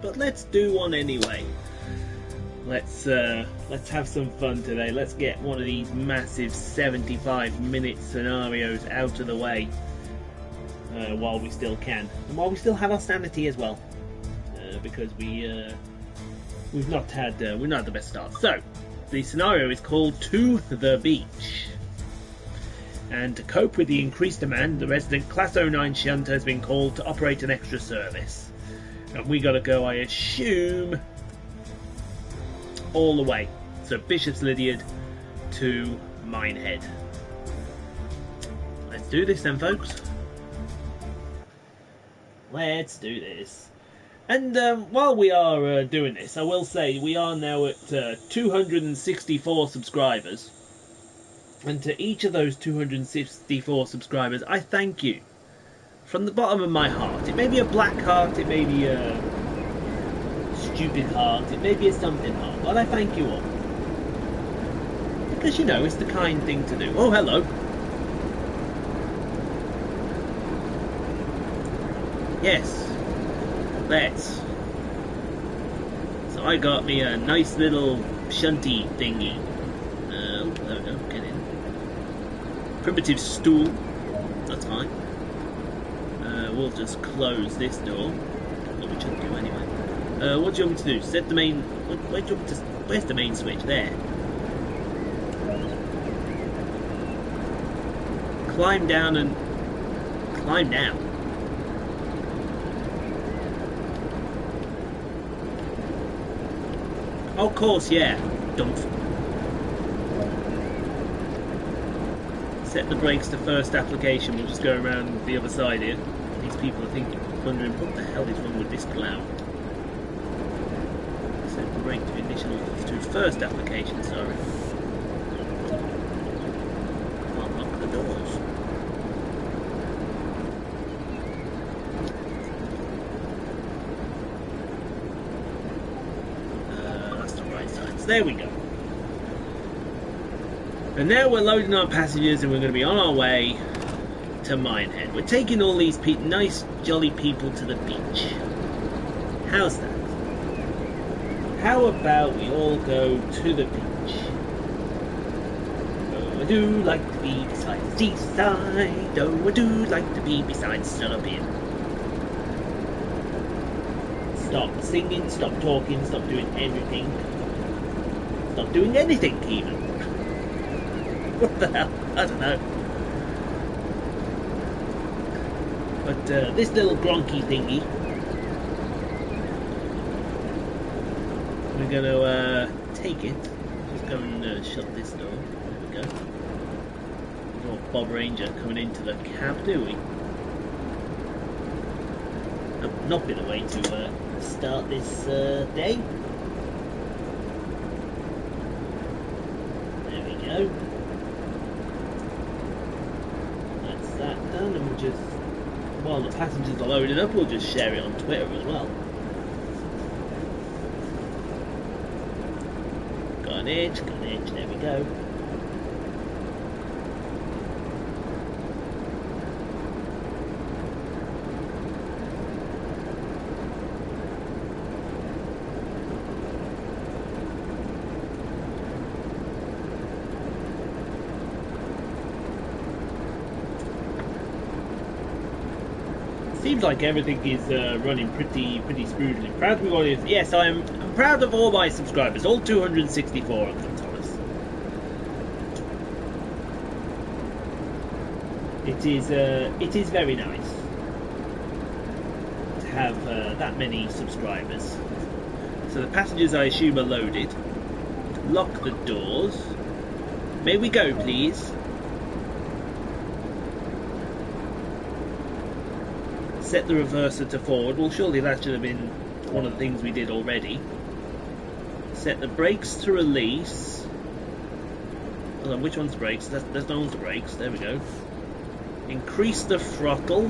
but let's do one anyway. Let's have some fun today. Let's get one of these massive 75-minute scenarios out of the way while we still can, and while we still have our sanity as well, because we've not had the best start. So the scenario is called To the Beach. And to cope with the increased demand, the resident Class 09 shunt has been called to operate an extra service. And we gotta go, I assume, all the way. So Bishops Lyderard to Minehead. Let's do this then, folks. Let's do this. And while we are doing this, I will say we are now at 264 subscribers. And to each of those 264 subscribers, I thank you. From the bottom of my heart. It may be a black heart, it may be a stupid heart, it may be a something heart, but I thank you all. Because, you know, it's the kind thing to do. Oh, hello. Yes. Let's. So I got me a nice little shunty thingy. There we go, get in. Primitive stool. That's fine. We'll just close this door. What we should do anyway. What do you want me to do? Set the main. Where do you want me to? Where's the main switch? There. Climb down and climb down. Oh, of course, yeah. Dump. Set the brakes to first application. We'll just go around the other side here. These people are wondering what the hell is wrong with this cloud. Set the brake to initial to first application. Sorry. Can't lock the doors. That's the right side. So there we go. And now we're loading our passengers and we're going to be on our way to Minehead. We're taking all these nice, jolly people to the beach. How's that? How about we all go to the beach? Oh, I do like to be beside the seaside. Oh, I do like to be beside Sullivan. Stop singing, stop talking, stop doing everything. Stop doing anything, even. What the hell? I don't know. But this little gronky thingy, we're going to take it. Just go and shut this door. There we go. We don't want Bob Ranger coming into the cab, do we? Not been a way to start this day. There we go. That's that done, and we'll just, while the passengers are loaded up, we'll just share it on Twitter as well. Got an edge, there we go. Seems like everything is running pretty smoothly. Proud of all of, yes, I'm proud of all my subscribers, all 264 of them, Thomas. It is very nice to have that many subscribers. So the passengers, I assume, are loaded. Lock the doors. May we go, please? Set the reverser to forward. Well, surely that should have been one of the things we did already. Set the brakes to release. Hold on, which one's brakes? There's no one's brakes. There we go. Increase the throttle.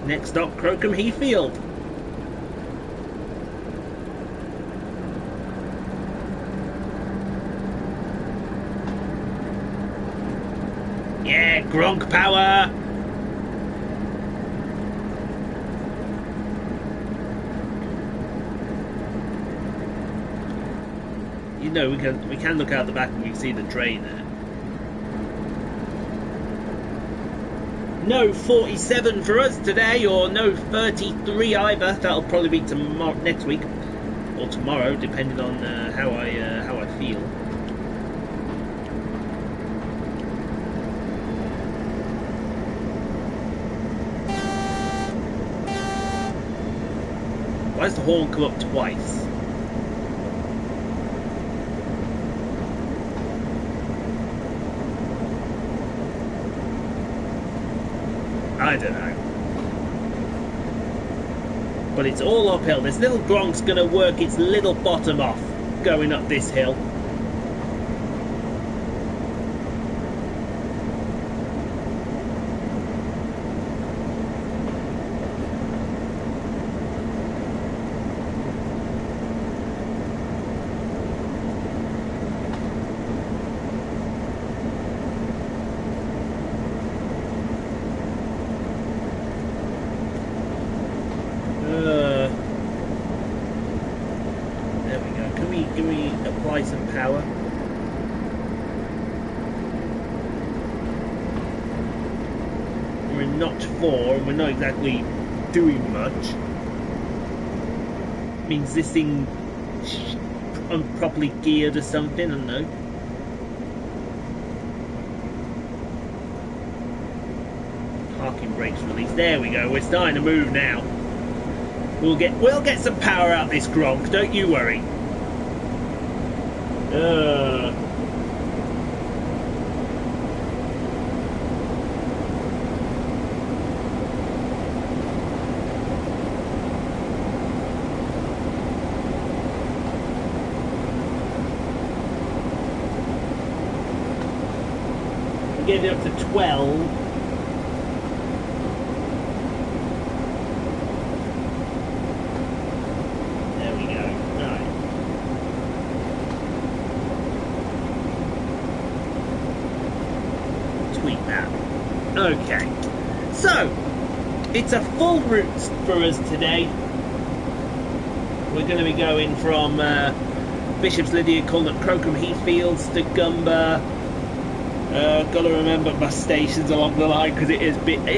Next stop, Crocombe Heathfield. Yeah, Gronk power! no, we can look out the back and we can see the train there. No 47 for us today, or no 33 either. That'll probably be tomorrow, next week, or tomorrow, depending on how I feel. Why does the horn come up twice? I don't know. But it's all uphill. This little gronk's going to work its little bottom off going up this hill. Can we apply some power? We're in notch 4 and we're not exactly doing much. Means this thing improperly geared or something, I don't know. Parking brakes released. There we go. We're starting to move now. We'll get some power out this gronk. Don't you worry. We'll get it up to 12. Okay, so it's a full route for us today. We're going to be going from Bishops Lyderard, Cullen, Crocombe, Heathfields to Gumber. Got to remember my stations along the line because it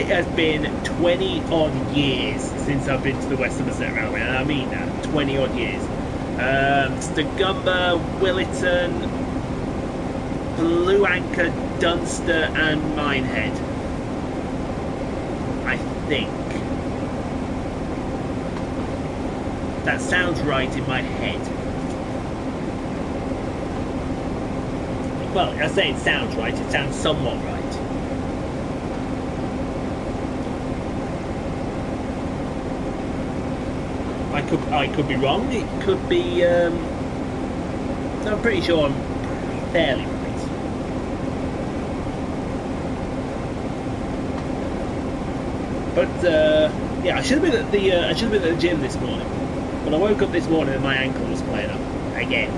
has been 20 odd years since I've been to the West Somerset Railway, and I mean that, 20 odd years. To Gumber, Williton, Blue Anchor, Dunster, and Minehead. I think that sounds right in my head. Well, I say it sounds right, it sounds somewhat right. I could be wrong, it could be I'm pretty sure I'm fairly right. But yeah, I should have been at the gym this morning. But I woke up this morning and my ankle was playing up again.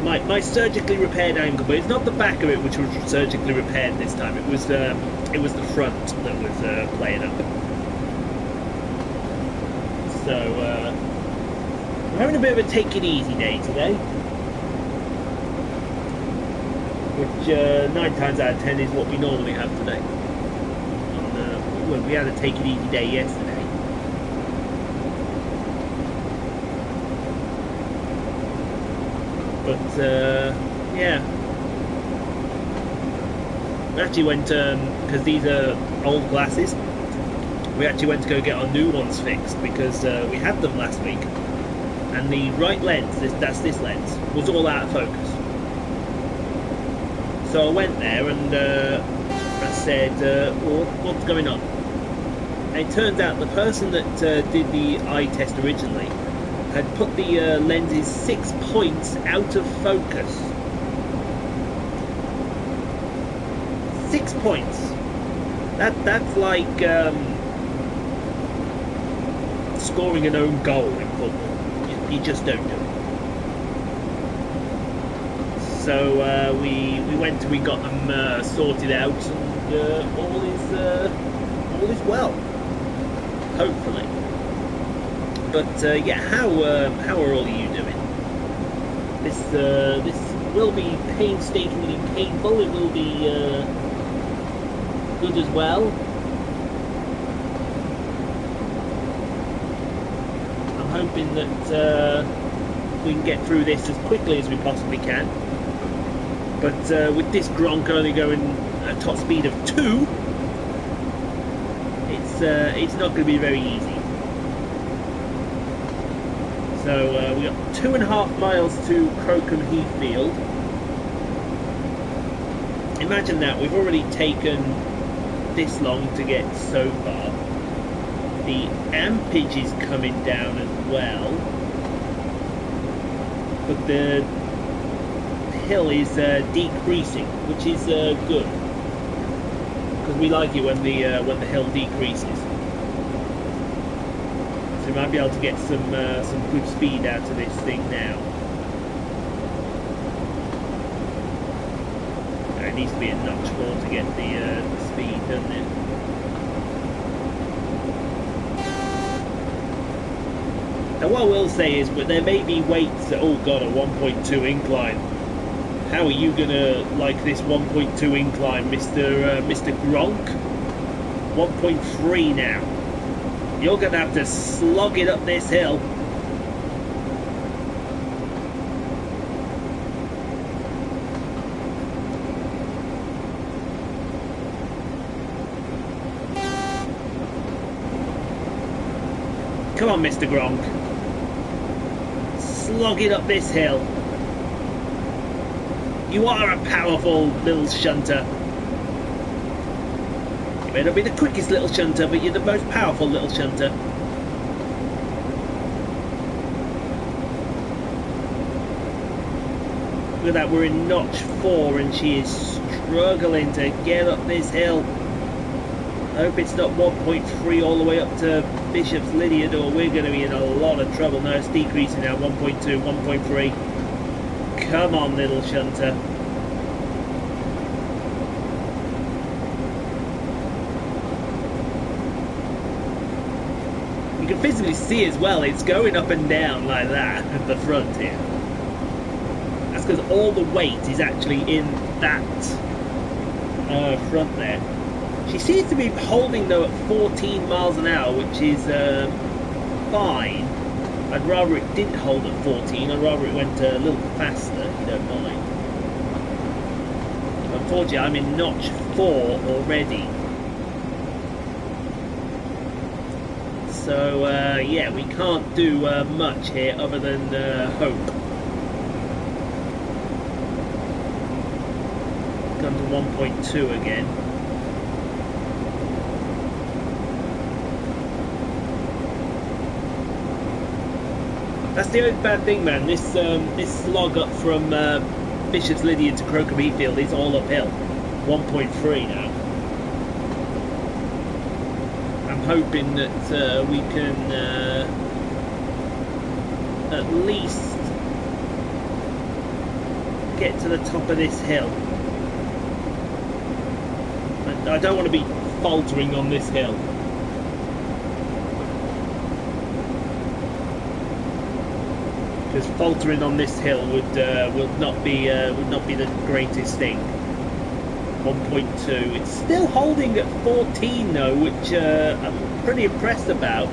My surgically repaired ankle, but it's not the back of it which was surgically repaired this time. It was the front that was playing up. So we're having a bit of a take it easy day today, which 9 times out of 10 is what we normally have today. Well, we had a take it easy day yesterday. But yeah, we actually went because these are old glasses. We actually went to go get our new ones fixed because we had them last week, and the right lens, that's this lens, was all out of focus. So I went there and I said, well, what's going on? And it turns out the person that did the eye test originally had put the lenses 6 points out of focus. 6 points. That's like scoring an own goal in football. You just don't do it. So we went and we got them sorted out, and all is well, hopefully. But yeah, how are all of you doing? This will be painstakingly painful. It will be good as well. I'm hoping that we can get through this as quickly as we possibly can. But with this Gronk only going at top speed of 2, it's not going to be very easy. So we got 2.5 miles to Crocombe Heathfield. Imagine that, we've already taken this long to get so far. The ampage is coming down as well, but the hill is decreasing, which is good, because we like it when the hill decreases. So we might be able to get some good speed out of this thing now. It needs to be a notch more to get the speed, doesn't it? Now what I will say is, there may be weights that, oh god, a 1.2 incline. How are you gonna like this 1.2 incline, Mr. Gronk? 1.3 now. You're gonna have to slog it up this hill. Come on, Mr. Gronk. Slog it up this hill. You are a powerful little shunter. You may not be the quickest little shunter, but you're the most powerful little shunter. Look at that, we're in notch 4 and she is struggling to get up this hill. I hope it's not 1.3 all the way up to Bishops Lyderard, or we're going to be in a lot of trouble. No, it's decreasing now, 1.2, 1.3. Come on, little shunter. You can physically see as well, it's going up and down like that at the front here. That's because all the weight is actually in that front there. She seems to be holding though at 14 miles an hour, which is fine. I'd rather it didn't hold at 14, I'd rather it went a little faster, if you don't mind. Unfortunately, I'm in notch 4 already. So, yeah, we can't do much here other than hope. Come to 1.2 again. That's the only bad thing, man. This slog up from Bishops Lyderard to Crocombe Heathfield is all uphill. 1.3 now. I'm hoping that we can at least get to the top of this hill. I don't want to be faltering on this hill. Because faltering on this hill would not be the greatest thing. 1.2. It's still holding at 14 though, which I'm pretty impressed about.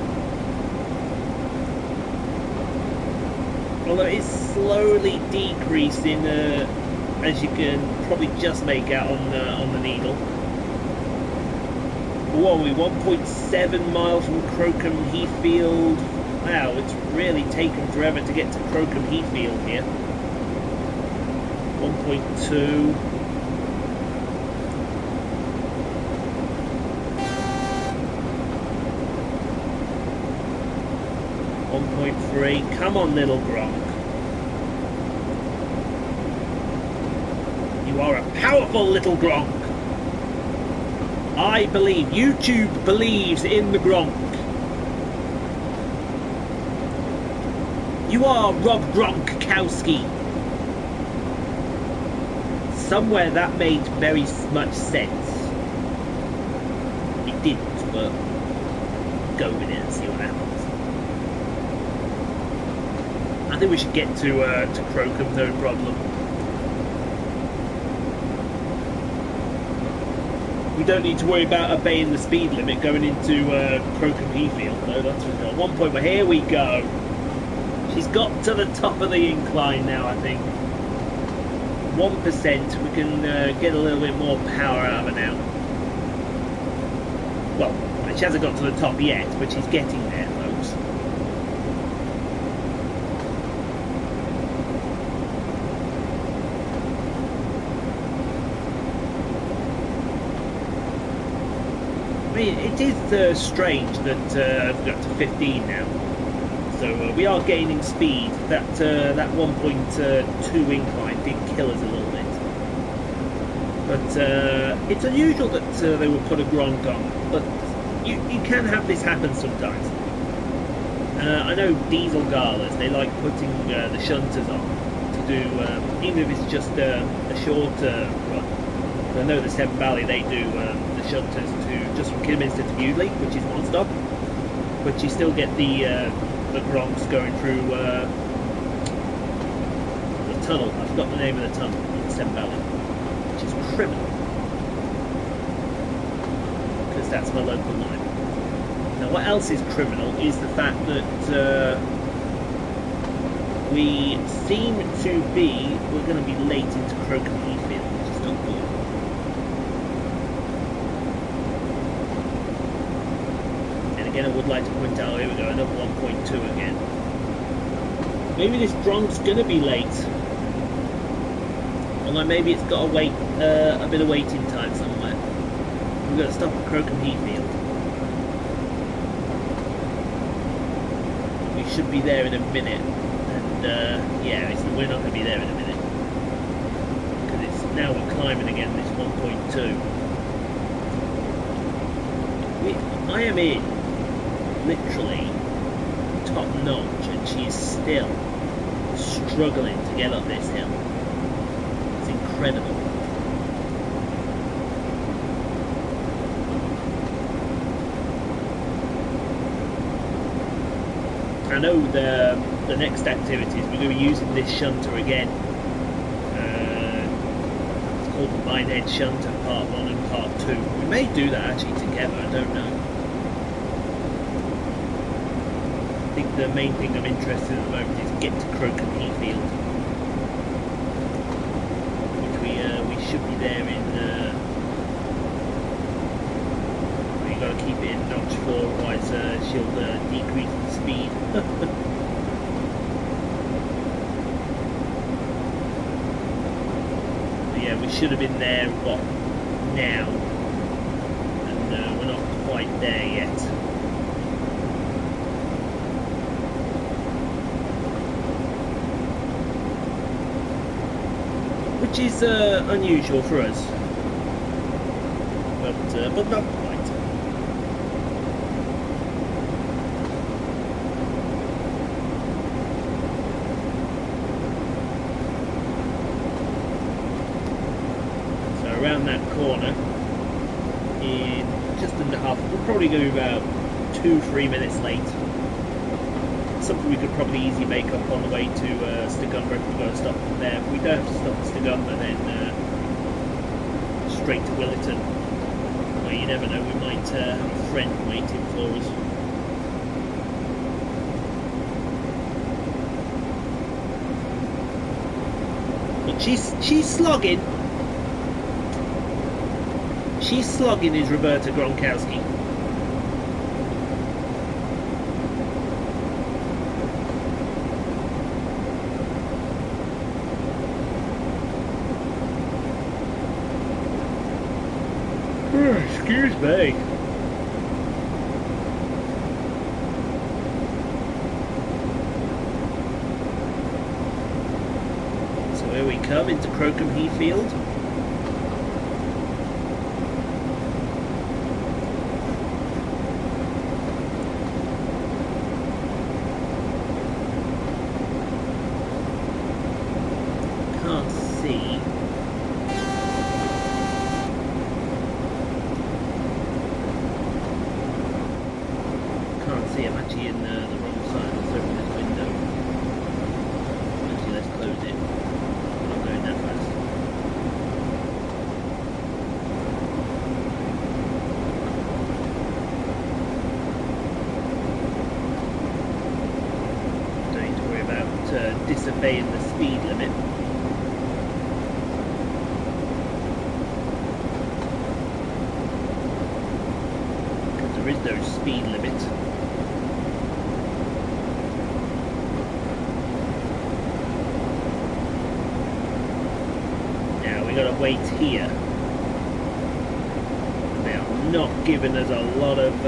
Although it's slowly decreasing, as you can probably just make out on the needle. What are we? 1.7 miles from Crocombe Heathfield. Wow, it's really taken forever to get to Crocombe Heathfield here. 1.2. 1.3. Come on, little Gronk. You are a powerful little Gronk. I believe. YouTube believes in the Gronk. You are Rob Gronkowski. Somewhere that made very much sense. It didn't, but go with it and see what happens. I think we should get to Crocombe, no problem. We don't need to worry about obeying the speed limit going into Crocombe Heathfield, though, that's for sure. 1 point, but here we go. She's got to the top of the incline now, I think. 1%, we can get a little bit more power out of her now. Well, she hasn't got to the top yet, but she's getting there, folks. I mean, it is strange that I've got to 15 now. So we are gaining speed. That 1.2 incline did kill us a little bit. But it's unusual that they would put a Gronk on. But you can have this happen sometimes. I know diesel galas, they like putting the shunters on to do, even if it's just a shorter run. I know the Severn Valley, they do the shunters to just from Kidderminster to Bewdley, which is one stop. But you still get the Gronks going through the tunnel. I forgot the name of the tunnel in the Severn Valley, which is criminal. Because that's my local line. Now, what else is criminal is the fact that we seem to be, we're going to be late into Crocombe Heathfield, which is not good. And again, I would like to point out, here we go, another 1.2 again. Maybe this Gronk's going to be late. Although maybe it's got to wait a bit of waiting time somewhere. We're going to stop at Crocombe Heathfield. We should be there in a minute. Yeah, we're not going to be there in a minute because it's now we're climbing again. This 1.2. I am in literally top notch, and she is still struggling to get up this hill. It's incredible. I know the next activities we're going to be using this shunter again. It's called the Minehead shunter part 1 and part 2. We may do that actually together, I don't know. I think the main thing I'm interested in at the moment is get to Crocombe Heathfield, which we should be there in. You got to keep it in notch 4, otherwise she'll decrease the speed. Yeah, we should have been there, what, now? And we're not quite there yet. Which is unusual for us. But not quite. Around that corner in just under half. We're probably going to be about 2-3 minutes late. Something we could probably easily make up on the way to Stigumber if we've got to stop there. If we don't have to stop at Stigumber, then straight to Williton. Well, you never know, we might have a friend waiting for us. But she's slogging. She's slogging is Roberta Gronkowski. Excuse me. So here we come into Crocombe Heathfield. I'm actually in the wrong side. Let's open this window. disobeying the speed limit. Because there is no speed limit. Now we gotta wait here. They are not giving us a lot of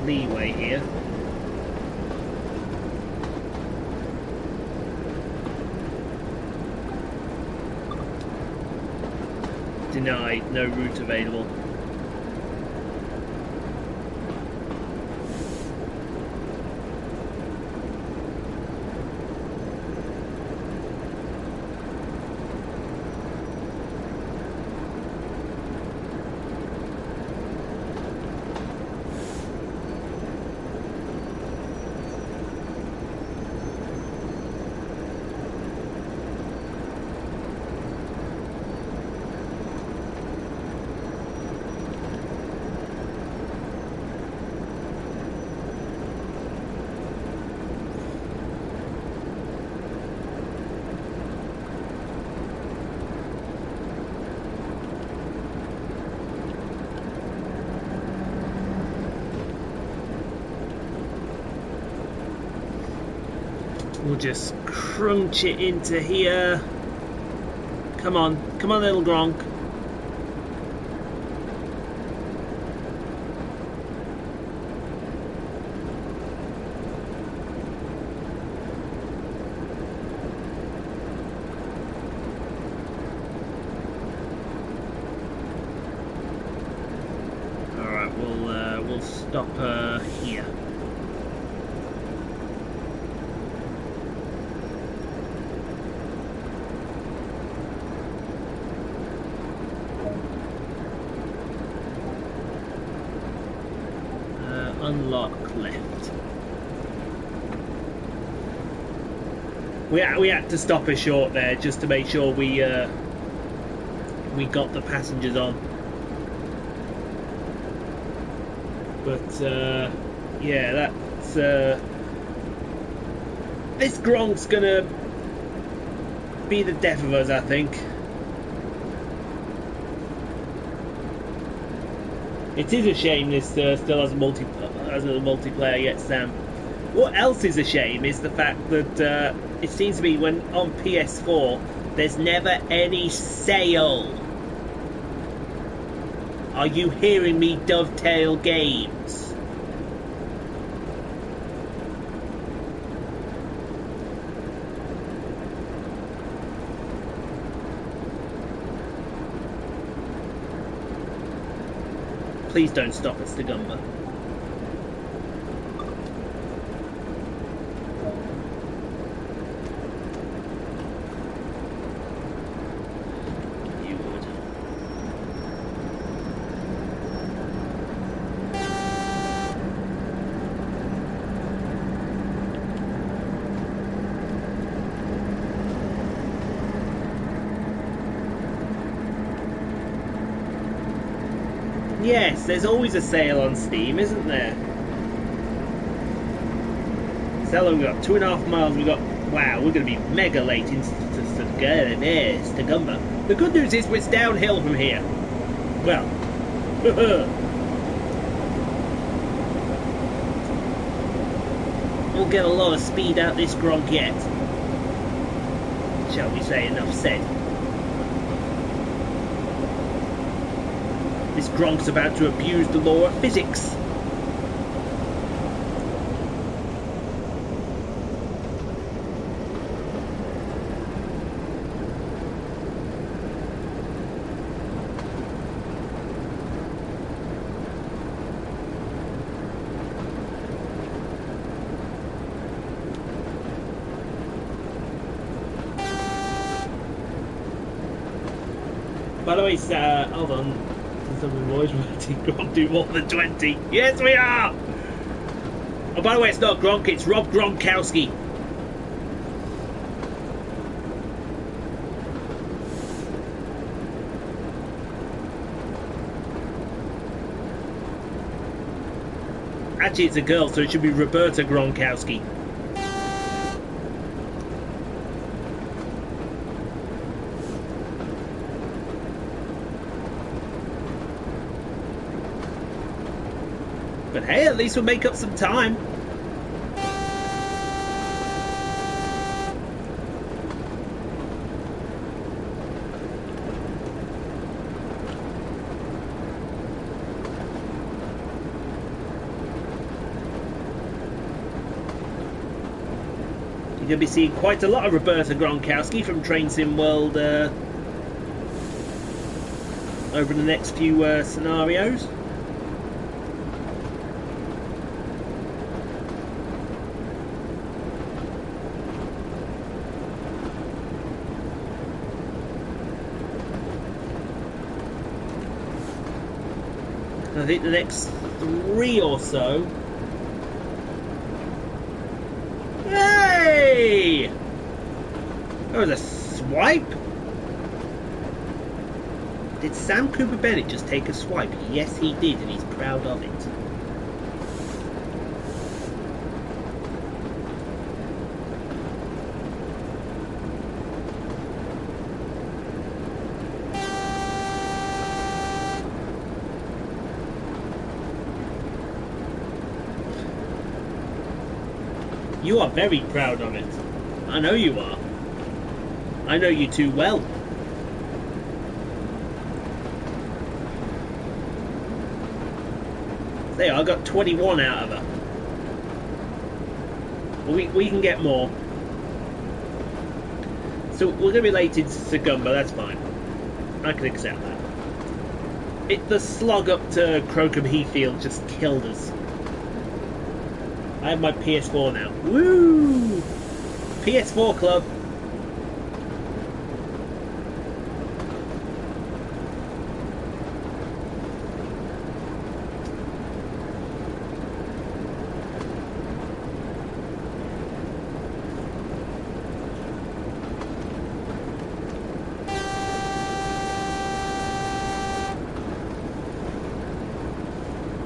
leeway here. Denied, no route available. We'll just crunch it into here. Come on, little Gronk. All right, we'll stop here. Unlock left. We had to stop her short there just to make sure we got the passengers on. But yeah, that's this Gronk's gonna be the death of us, I think. It is a shame this still has a multiplayer yet, Sam. What else is a shame is the fact that it seems to be when on PS4 there's never any sale. Are you hearing me, Dovetail Games? Please don't stop at Stagumber. You would. Yes, there's always a sale on Steam, isn't there? So we've got 2.5 miles. We got. Wow, we're going to be mega late into Stagumber. The good news is it's downhill from here. Well, we'll get a lot of speed out this Gronk yet. Shall we say? Enough said. This Gronk's about to abuse the law of physics. By the way, hold on. Something boys, Gronk do more than 20. Yes, we are. Oh, by the way, it's not Gronk, it's Rob Gronkowski. Actually, it's a girl, so it should be Roberta Gronkowski. But hey, at least we'll make up some time. You're going to be seeing quite a lot of Roberta Gronkowski from Train Sim World over the next few scenarios. I think the next 3 or so. Hey! That was a swipe? Did Sam Cooper Bennett just take a swipe? Yes, he did, and he's proud of it. You are very proud of it. I know you are. I know you too well. There, I got 21 out of her. We can get more. So we're going to be late into Sagumba, that's fine. I can accept that. The slog up to Crocombe Heathfield just killed us. I have my PS4 now. Woo! PS4 club.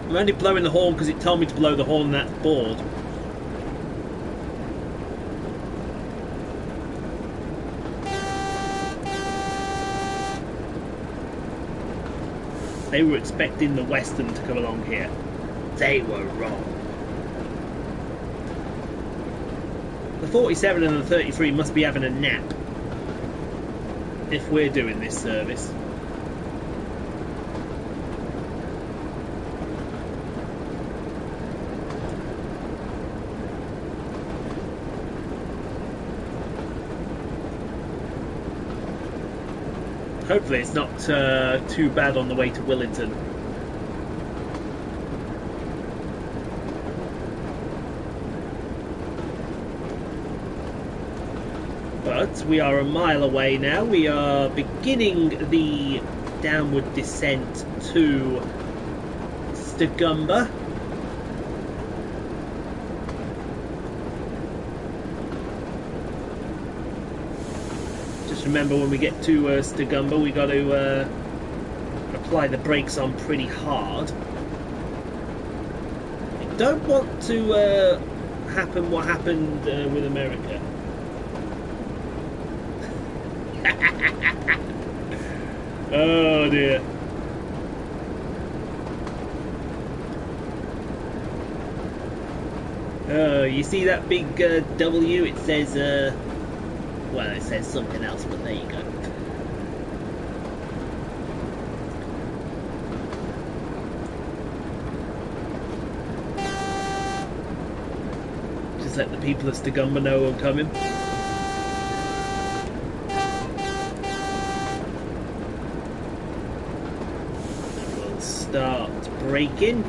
I'm only blowing the horn because it told me to blow the horn on that board. They were expecting the Western to come along here. They were wrong. The 47 and the 33 must be having a nap if we're doing this service. Hopefully it's not too bad on the way to Willington. But we are a mile away now. We are beginning the downward descent to Stagumba. Remember, when we get to Stagumba, we got to apply the brakes on pretty hard. I don't want to happen what happened with America. Oh dear. Oh, you see that big W? It says well, it says something else, but there you go. Just let the people of Stagumba know I'm coming. And we'll start braking.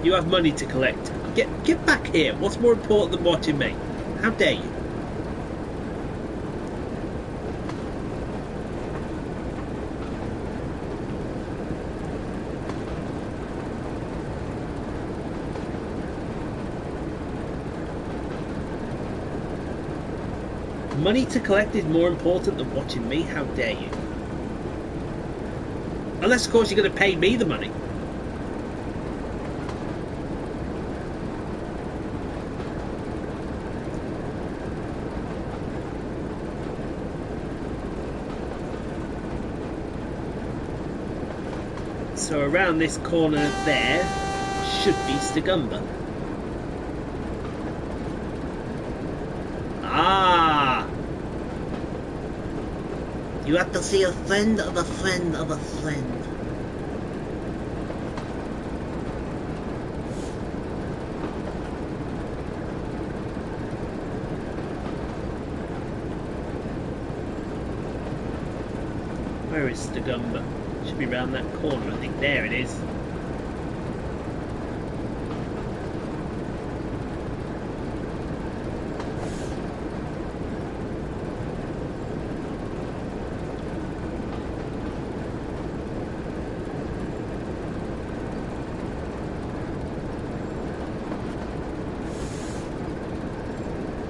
You have money to collect. Get back here. What's more important than watching me? How dare you? Money to collect is more important than watching me. How dare you? Unless, of course, you're going to pay me the money. So around this corner there should be Stigumber. Ah! You have to see a friend of a friend of a friend. Where is Stigumber? Should be round that corner, I think. There it is.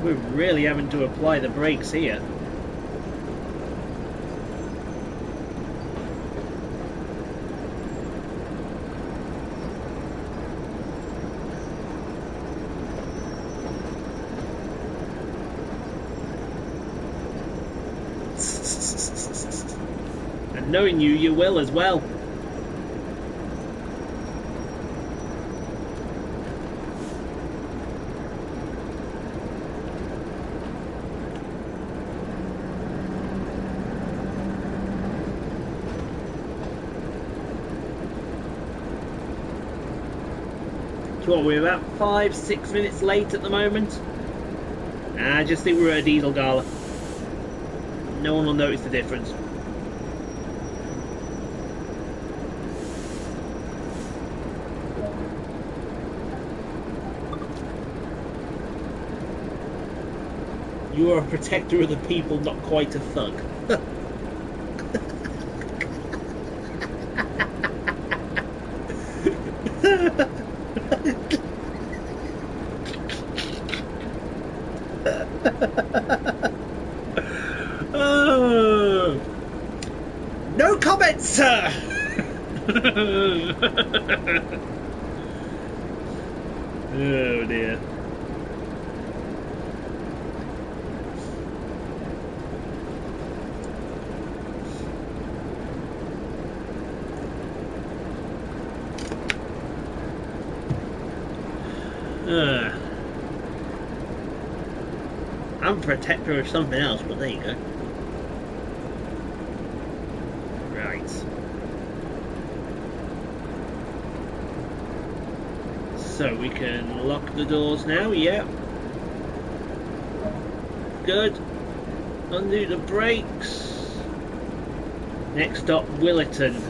We're really having to apply the brakes here. And knowing you, you will as well. What, we're about 5-6 minutes late at the moment. I just think we're at a diesel gala. No one will notice the difference. You are a protector of the people, not quite a thug. Oh. No comments, sir. Oh dear. I'm a protector of something else, but there you go. Right. So we can lock the doors now, yeah. Good. Undo the brakes. Next stop, Willerton.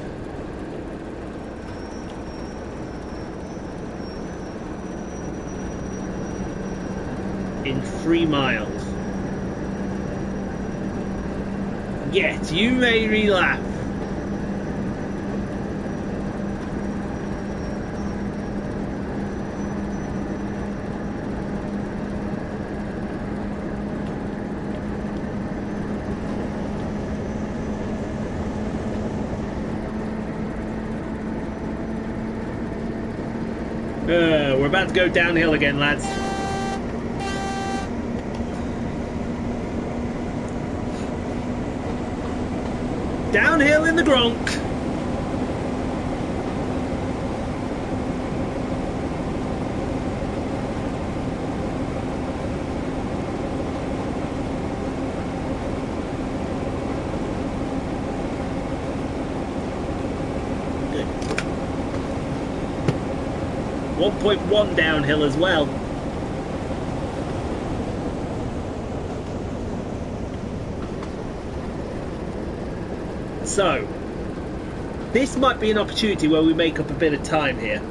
In 3 miles. Yet you made me laugh. We're about to go downhill again, lads. Downhill in the Gronk. Good. 1.1 downhill as well. So, this might be an opportunity where we make up a bit of time here.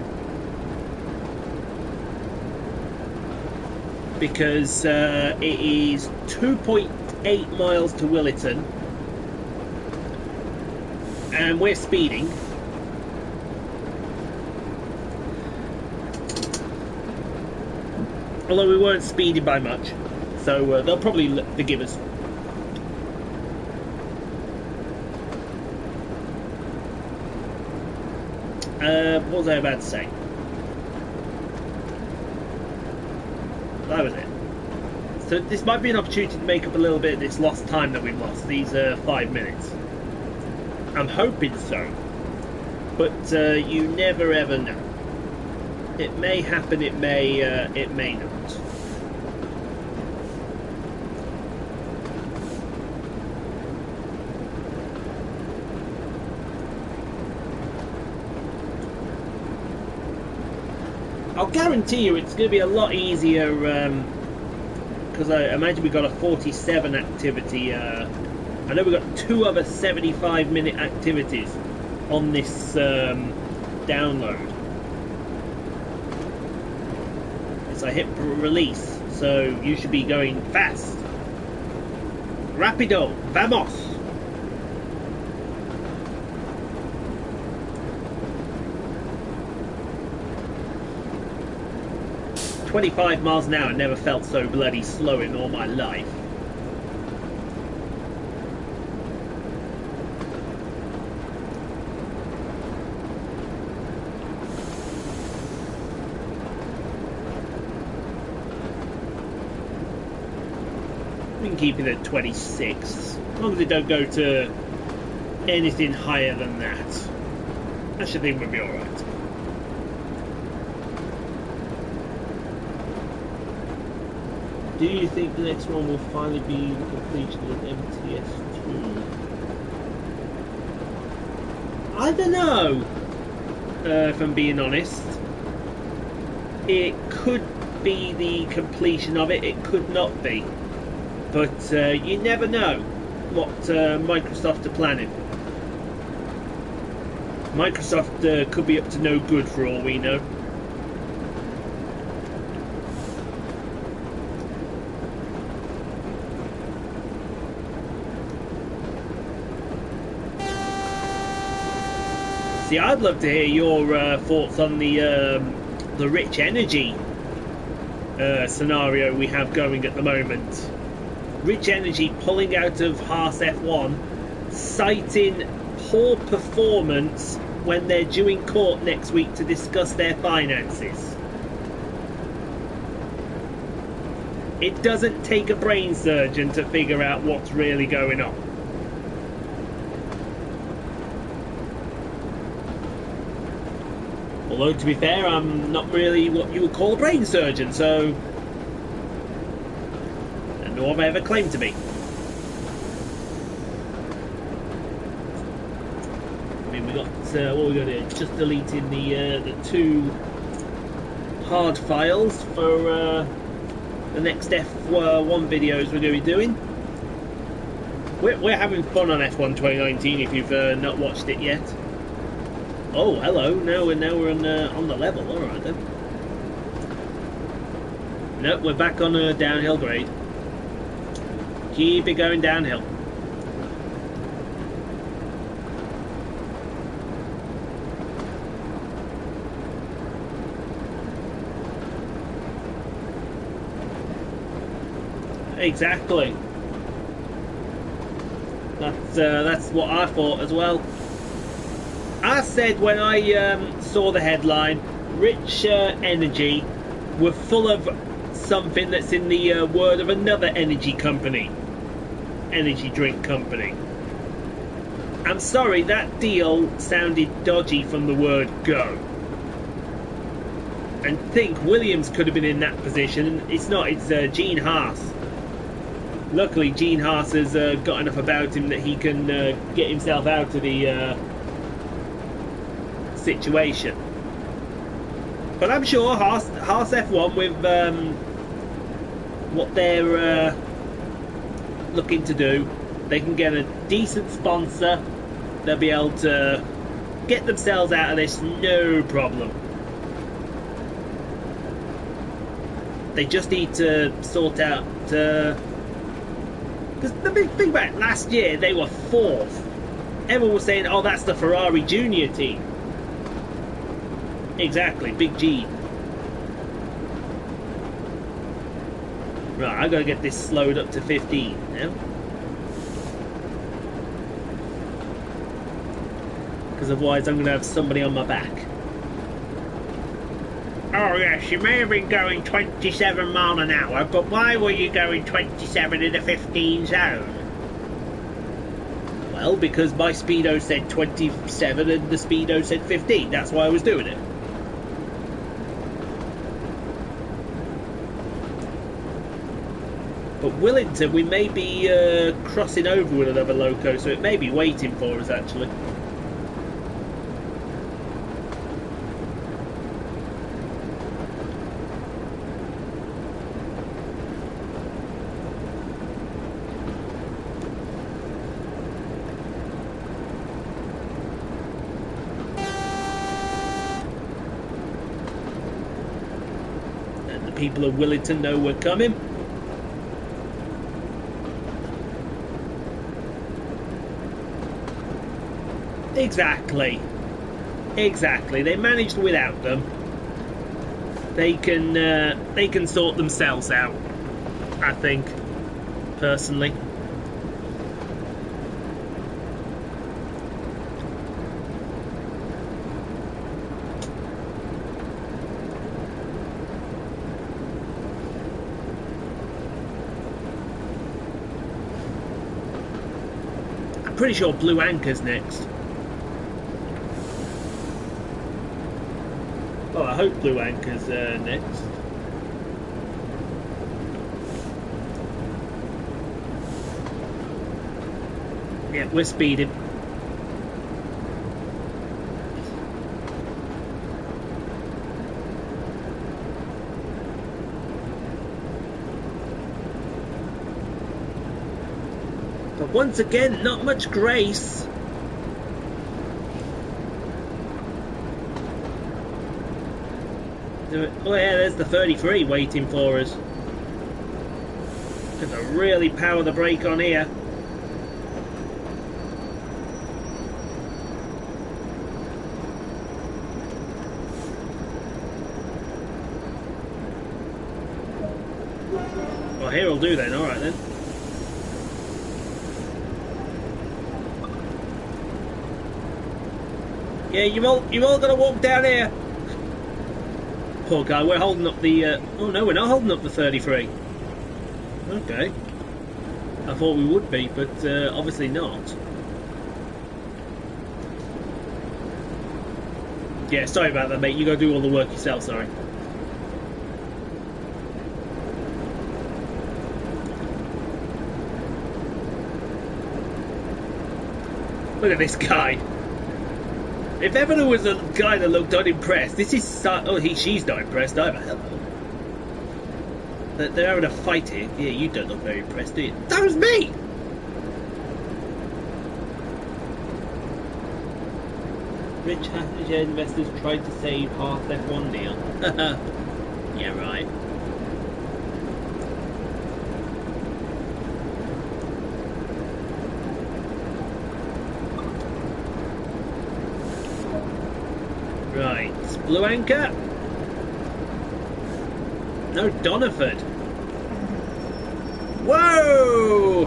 Because it is 2.8 miles to Willerton. And we're speeding. Although we weren't speeding by much. So they'll probably forgive us. What was I about to say? That was it. So this might be an opportunity to make up a little bit of this lost time that we've lost, these 5 minutes. I'm hoping so. But you never ever know. It may happen, it may not. I'll guarantee you it's going to be a lot easier, because I imagine we've got a 47 activity. I know we've got 2 other 75-minute activities on this download. So I hit release, so you should be going fast. Rapido, vamos! "25 miles an hour, never felt so bloody slow in all my life." We can keep it at 26, as long as it don't go to anything higher than that. I should think we'll be alright. Do you think the next one will finally be the completion of MTS2? I don't know, if I'm being honest. It could be the completion of it, it could not be. But you never know what Microsoft are planning. Microsoft could be up to no good for all we know. See, I'd love to hear your thoughts on the rich energy scenario we have going at the moment. Rich Energy pulling out of Haas F1, citing poor performance when they're due in court next week to discuss their finances. It doesn't take a brain surgeon to figure out what's really going on. Although, to be fair, I'm not really what you would call a brain surgeon, so nor have I ever claimed to be. I mean, we got what we got here. Just deleting the 2 hard files for the next F1 videos we're going to be doing. We're having fun on F1 2019. If you've not watched it yet. Oh, hello! Now we're on the level. All right then. Nope, we're back on a downhill grade. Keep it going downhill. Exactly. That's what I thought as well. I said when I saw the headline, Rich Energy were full of something that's in the word of another energy drink company. I'm sorry, that deal sounded dodgy from the word go. And think Williams could have been in that position. It's not, it's Gene Haas. Luckily Gene Haas has got enough about him that he can get himself out of the situation. But I'm sure Haas F1 with what they're looking to do, they can get a decent sponsor. They'll be able to get themselves out of this, no problem. They just need to sort out because the big thing about last year, they were 4th. Everyone was saying, oh, that's the Ferrari Junior team. Exactly, Big G. Right, I've got to get this slowed up to 15 now. Because otherwise I'm going to have somebody on my back. Oh yes, you may have been going 27 mile an hour, but why were you going 27 in a 15 zone? Well, because my speedo said 27 and the speedo said 15. That's why I was doing it. But Willington, we may be crossing over with another loco, so it may be waiting for us actually. And the people of Willington know we're coming. Exactly. They managed without them. They can sort themselves out, I think, personally. I'm pretty sure Blue Anchor's next. Well, I hope Blue Anchor's next. Yeah, we're speeding. But once again, not much grace. Oh yeah, there's the 33 waiting for us. Got to really power the brake on here. Well, here will do then. All right then. Yeah, you've all got to walk down here. Poor guy, we're holding up the... oh no, we're not holding up the 33. Okay. I thought we would be, but obviously not. Yeah, sorry about that, mate. You gotta do all the work yourself, sorry. Look at this guy. If ever there was a guy that looked unimpressed, this is... oh, she's not impressed either. Hello. They're having a fight here. Yeah, you don't look very impressed, do you? That was me! Rich Hatcher investors tried to save half F1 deal. Yeah, right. Right, Blue Anchor. No, Doniford. Whoa!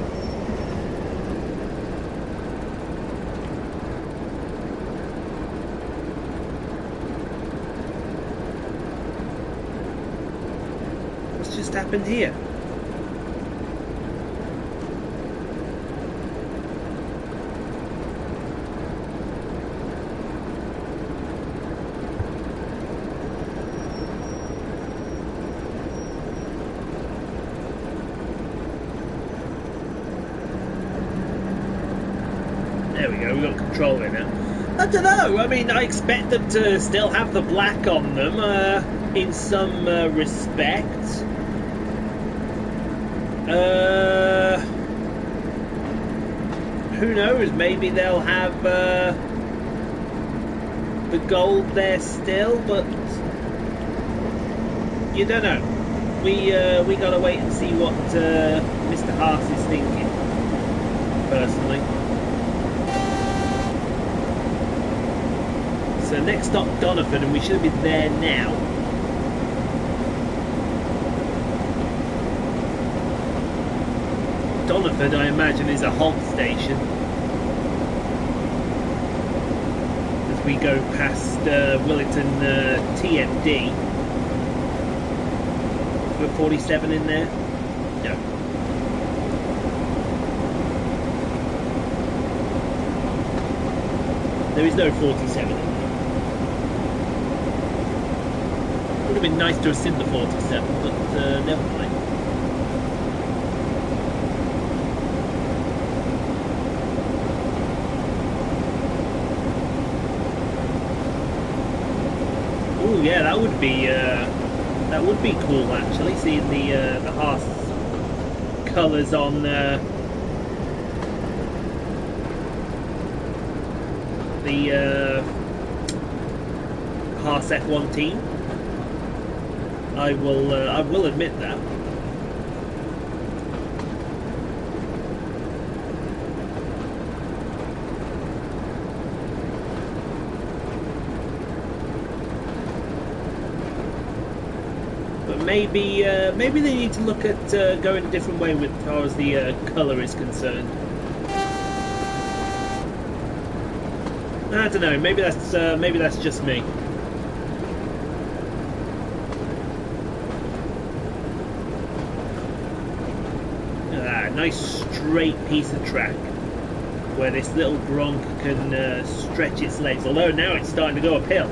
What's just happened here? There we go, we've got control in now. I don't know, I mean, I expect them to still have the black on them in some respect. Who knows, maybe they'll have the gold there still, but you don't know. We gotta wait and see what Mr. Haas is thinking, personally. So next stop Doniford, and we should be there now. Doniford, I imagine, is a halt station as we go past Willington TMD. With 47 in there? No. There is no 47 in there. Would have been nice to have seen the 47, but never mind. Oh yeah, that would be cool actually. Seeing the Haas colours on the Haas F1 team. I will admit that. But maybe they need to look at going a different way with as far as the colour is concerned. I don't know. Maybe that's just me. Nice straight piece of track where this little Gronk can stretch its legs, although now it's starting to go uphill.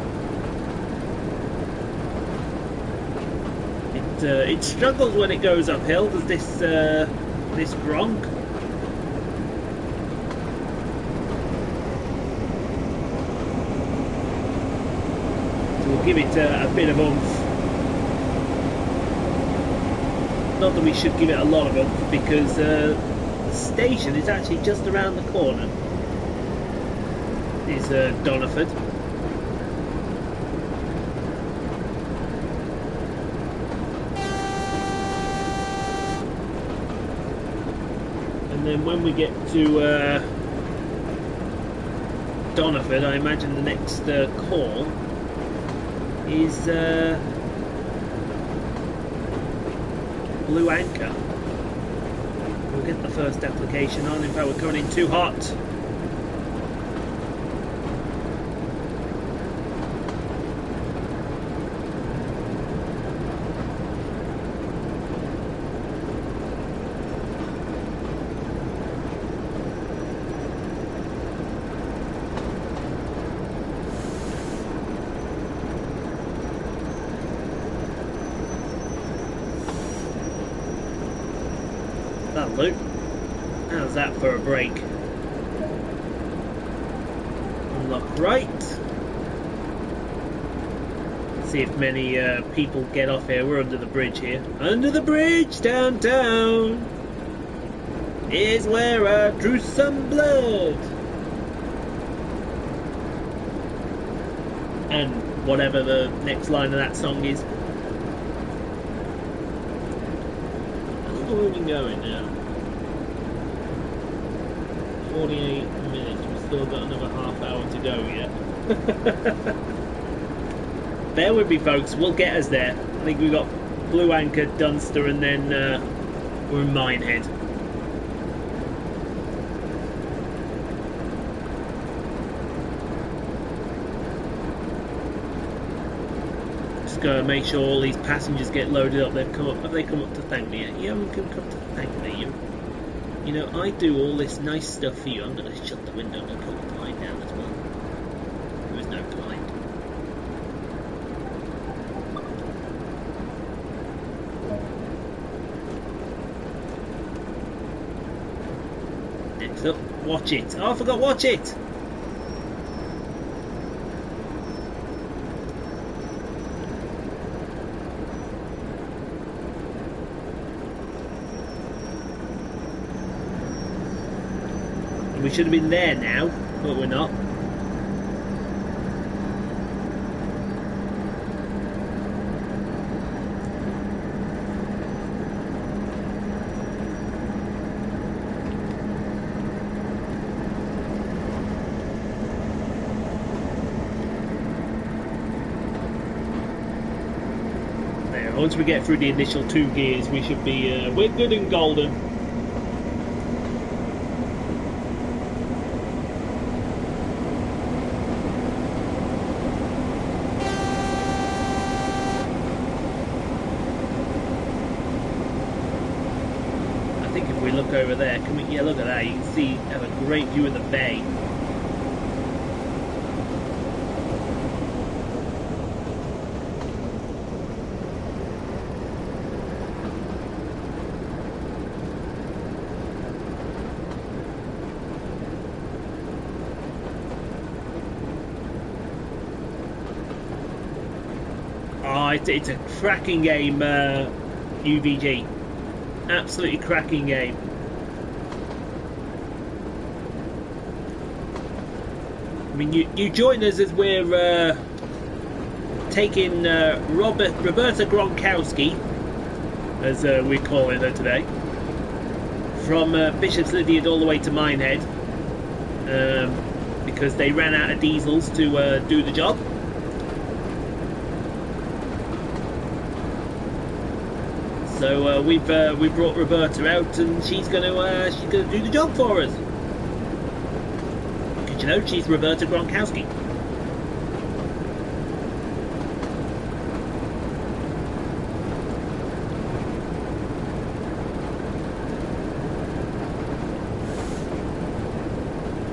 It struggles when it goes uphill, does this Gronk. So we'll give it a bit of oomph. Not that we should give it a lot of oomph, because the station is actually just around the corner. Is Doniford. And then when we get to Doniford, I imagine the next call is Blue Anchor. We'll get the first application on. In fact, we're coming in too hot. Luke, how's that for a break? Unlock right. See if many people get off here. We're under the bridge here. Under the bridge downtown is where I drew some blood. And whatever the next line of that song is. How long have we been going now? 48 minutes, we've still got another half hour to go yet. Bear with me folks, we'll get us there. I think we've got Blue Anchor, Dunster, and then we're in Minehead. Just gotta make sure all these passengers get loaded up. Have they come up to thank me yet? You haven't come to thank me. You know, I do all this nice stuff for you. I'm going to shut the window and put the blind down as well. There is no blind. Next up, watch it. Oh, I forgot watch it! We should have been there now, but we're not. There, once we get through the initial 2 gears, we should be we're good and golden. think if we look over there, can we? Yeah, look at that. You can see, have a great view of the bay. Oh, it's a cracking game, UVG. Absolutely cracking game. I mean, you join us as we're taking Roberta Gronkowski, as we're calling her today, from Bishops Lyderard all the way to Minehead, because they ran out of diesels to do the job. So we brought Roberta out, and she's gonna do the job for us. Did you know she's Roberta Gronkowski?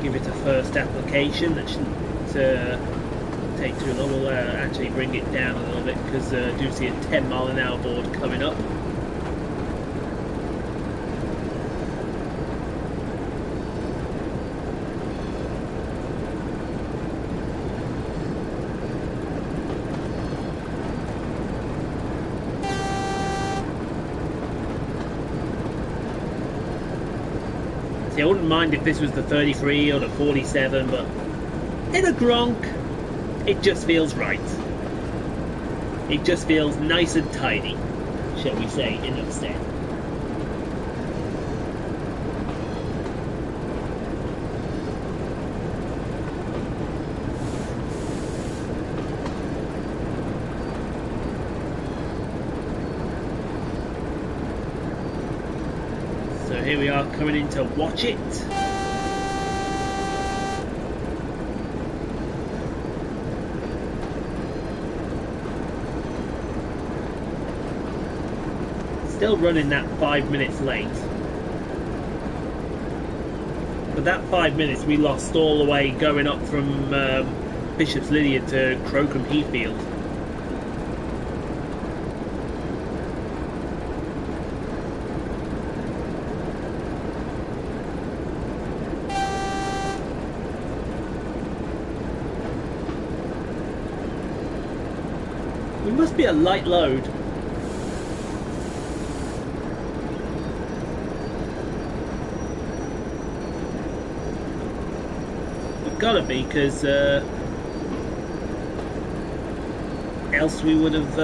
Give it a first application. That shouldn't take too long. We'll actually bring it down a little bit because I do see a 10-mile-an-hour board coming up. See, I wouldn't mind if this was the 33 or the 47, but in a Gronk, it just feels right. It just feels nice and tidy, shall we say, enough said. So here we are coming in to watch it. Still running that 5 minutes late. But that 5 minutes we lost all the way going up from Bishops Lyderard to Crocombe Heathfield. We must be a light load. We've got to be, because else we would have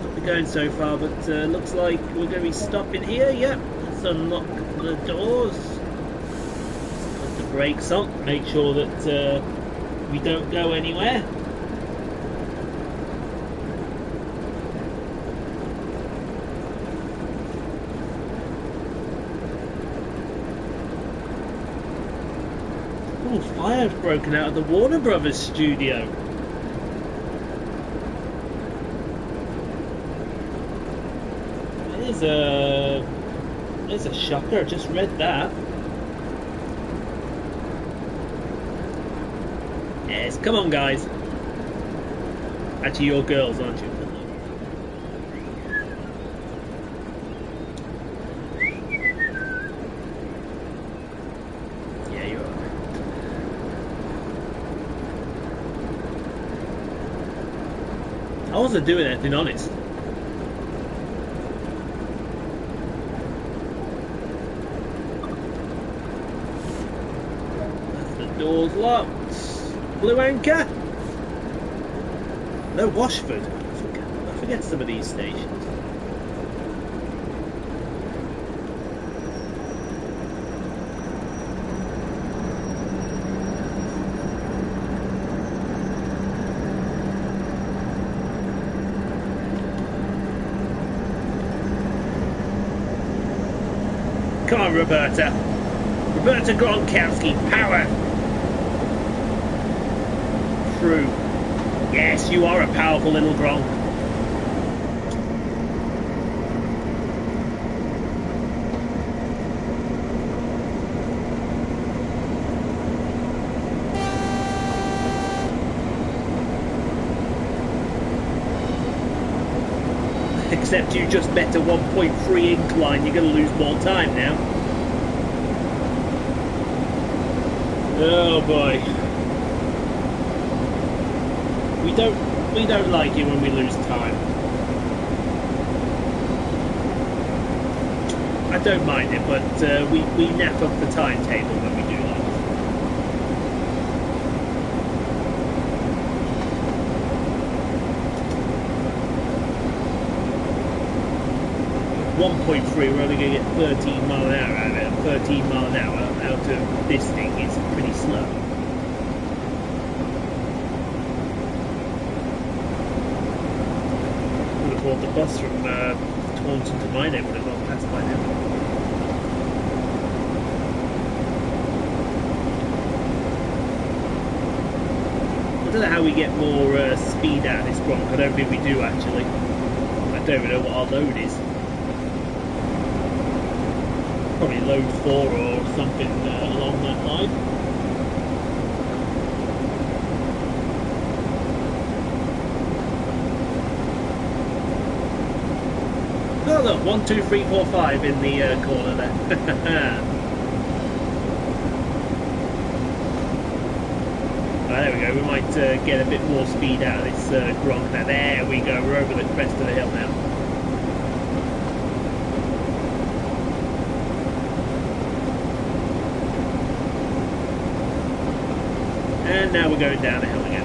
not be going so far, but looks like we're going to be stopping here. Yep, let's unlock the doors. Brakes on, make sure that we don't go anywhere. Oh, fire's broken out of the Warner Brothers studio. There's a shocker, I just read that. Yes, come on guys. Actually, you're girls, aren't you? Yeah, you are. I wasn't doing anything, honest. That's the doors locked. Blue Anchor? No, Washford. I forget some of these stations. Come on, Roberta. Roberta Gronkowski, power! Through. Yes, you are a powerful little Gronk. Except you just met a 1.3 incline, you're going to lose more time now. Oh boy. We don't like it when we lose time. I don't mind it, but we nap up the timetable when we do that. 1.3, we're only going to get 13 mile an hour out of it, and 13 mile an hour out of this thing is pretty slow. Would have thought the bus from Taunton to Minehead would have gone past by now. I don't know how we get more speed out of this Gronk. I don't think we do actually. I don't even know what our load is. Probably load 4 or something along that line. Oh look, 1, 2, 3, 4, 5 in the corner there. There we go, we might get a bit more speed out of this Gronk now. There we go, we're over the crest of the hill now. And now we're going down the hill again.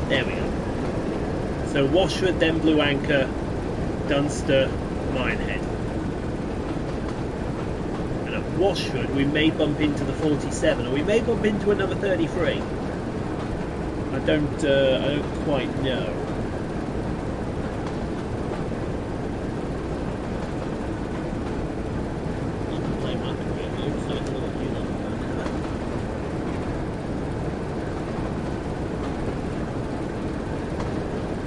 There we go. So Washford, then Blue Anchor, Dunster, Minehead. Washford, we may bump into the 47, or we may bump into another 33. I don't quite know. You can play my career mode, so it's not you know.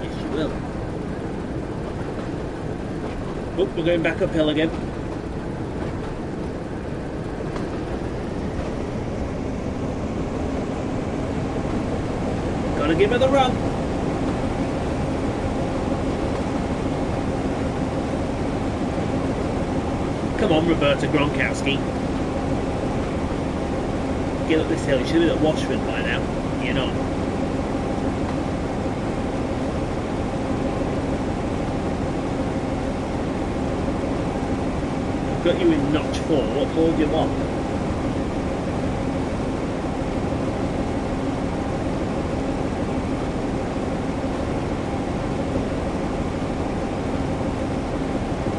Yes, you will. Oh, we're going back uphill again. Gotta give it a run. Come on, Roberta Gronkowski. Get up this hill. You should be at Washford by now. You're not. I've got you in notch 4. What more do you want?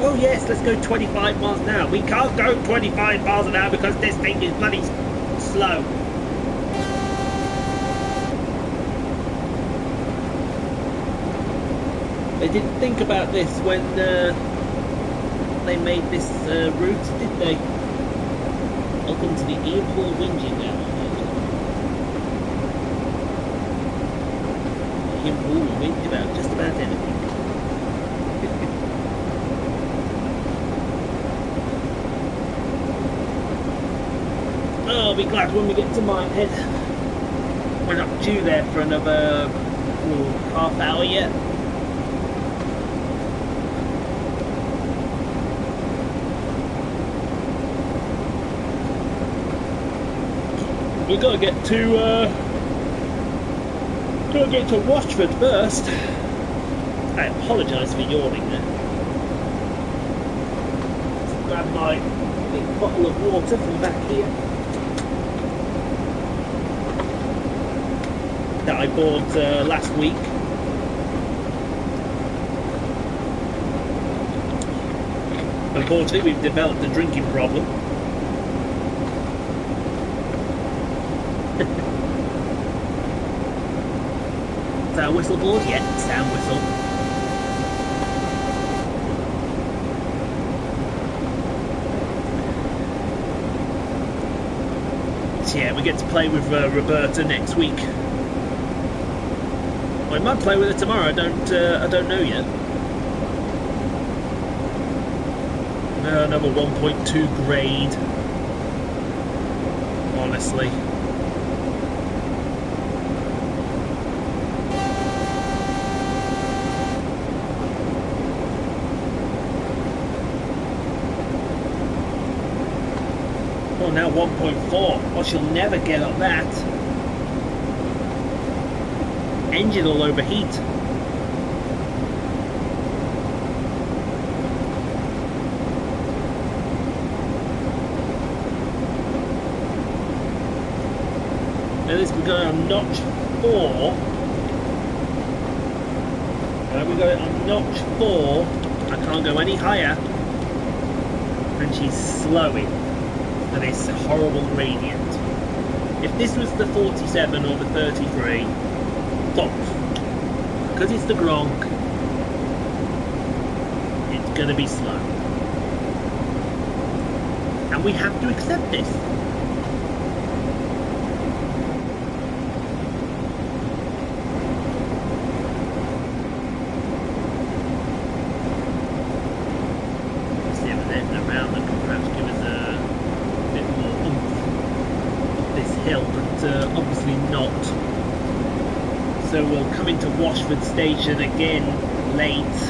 Oh yes, let's go 25 miles an hour. We can't go 25 miles an hour because this thing is bloody slow. They didn't think about this when they made this route, did they? Welcome to the Ian Paul whinging now. Ian Paul will whinge about just about anything. I'll be glad when we get to Minehead. We're not due there for another half hour yet. We've got to get to Washford first. I apologise for yawning there. Let's grab my big bottle of water from back here that I bought last week. Unfortunately, we've developed a drinking problem. Is that a whistle board? Yeah, sound whistle. So yeah, we get to play with Roberta next week. Well, I might play with her tomorrow. I don't know yet. Another 1.2 grade. Honestly. Oh, now 1.4. Oh, she'll never get up that. Engine will overheat. Now this we're going on notch 4. We got it on notch 4. I can't go any higher. And she's slowing for this horrible gradient. If this was the 47 or the 33, because it's the Gronk, it's going to be slow. And we have to accept this. Obviously not. So we'll come into Washford Station again late.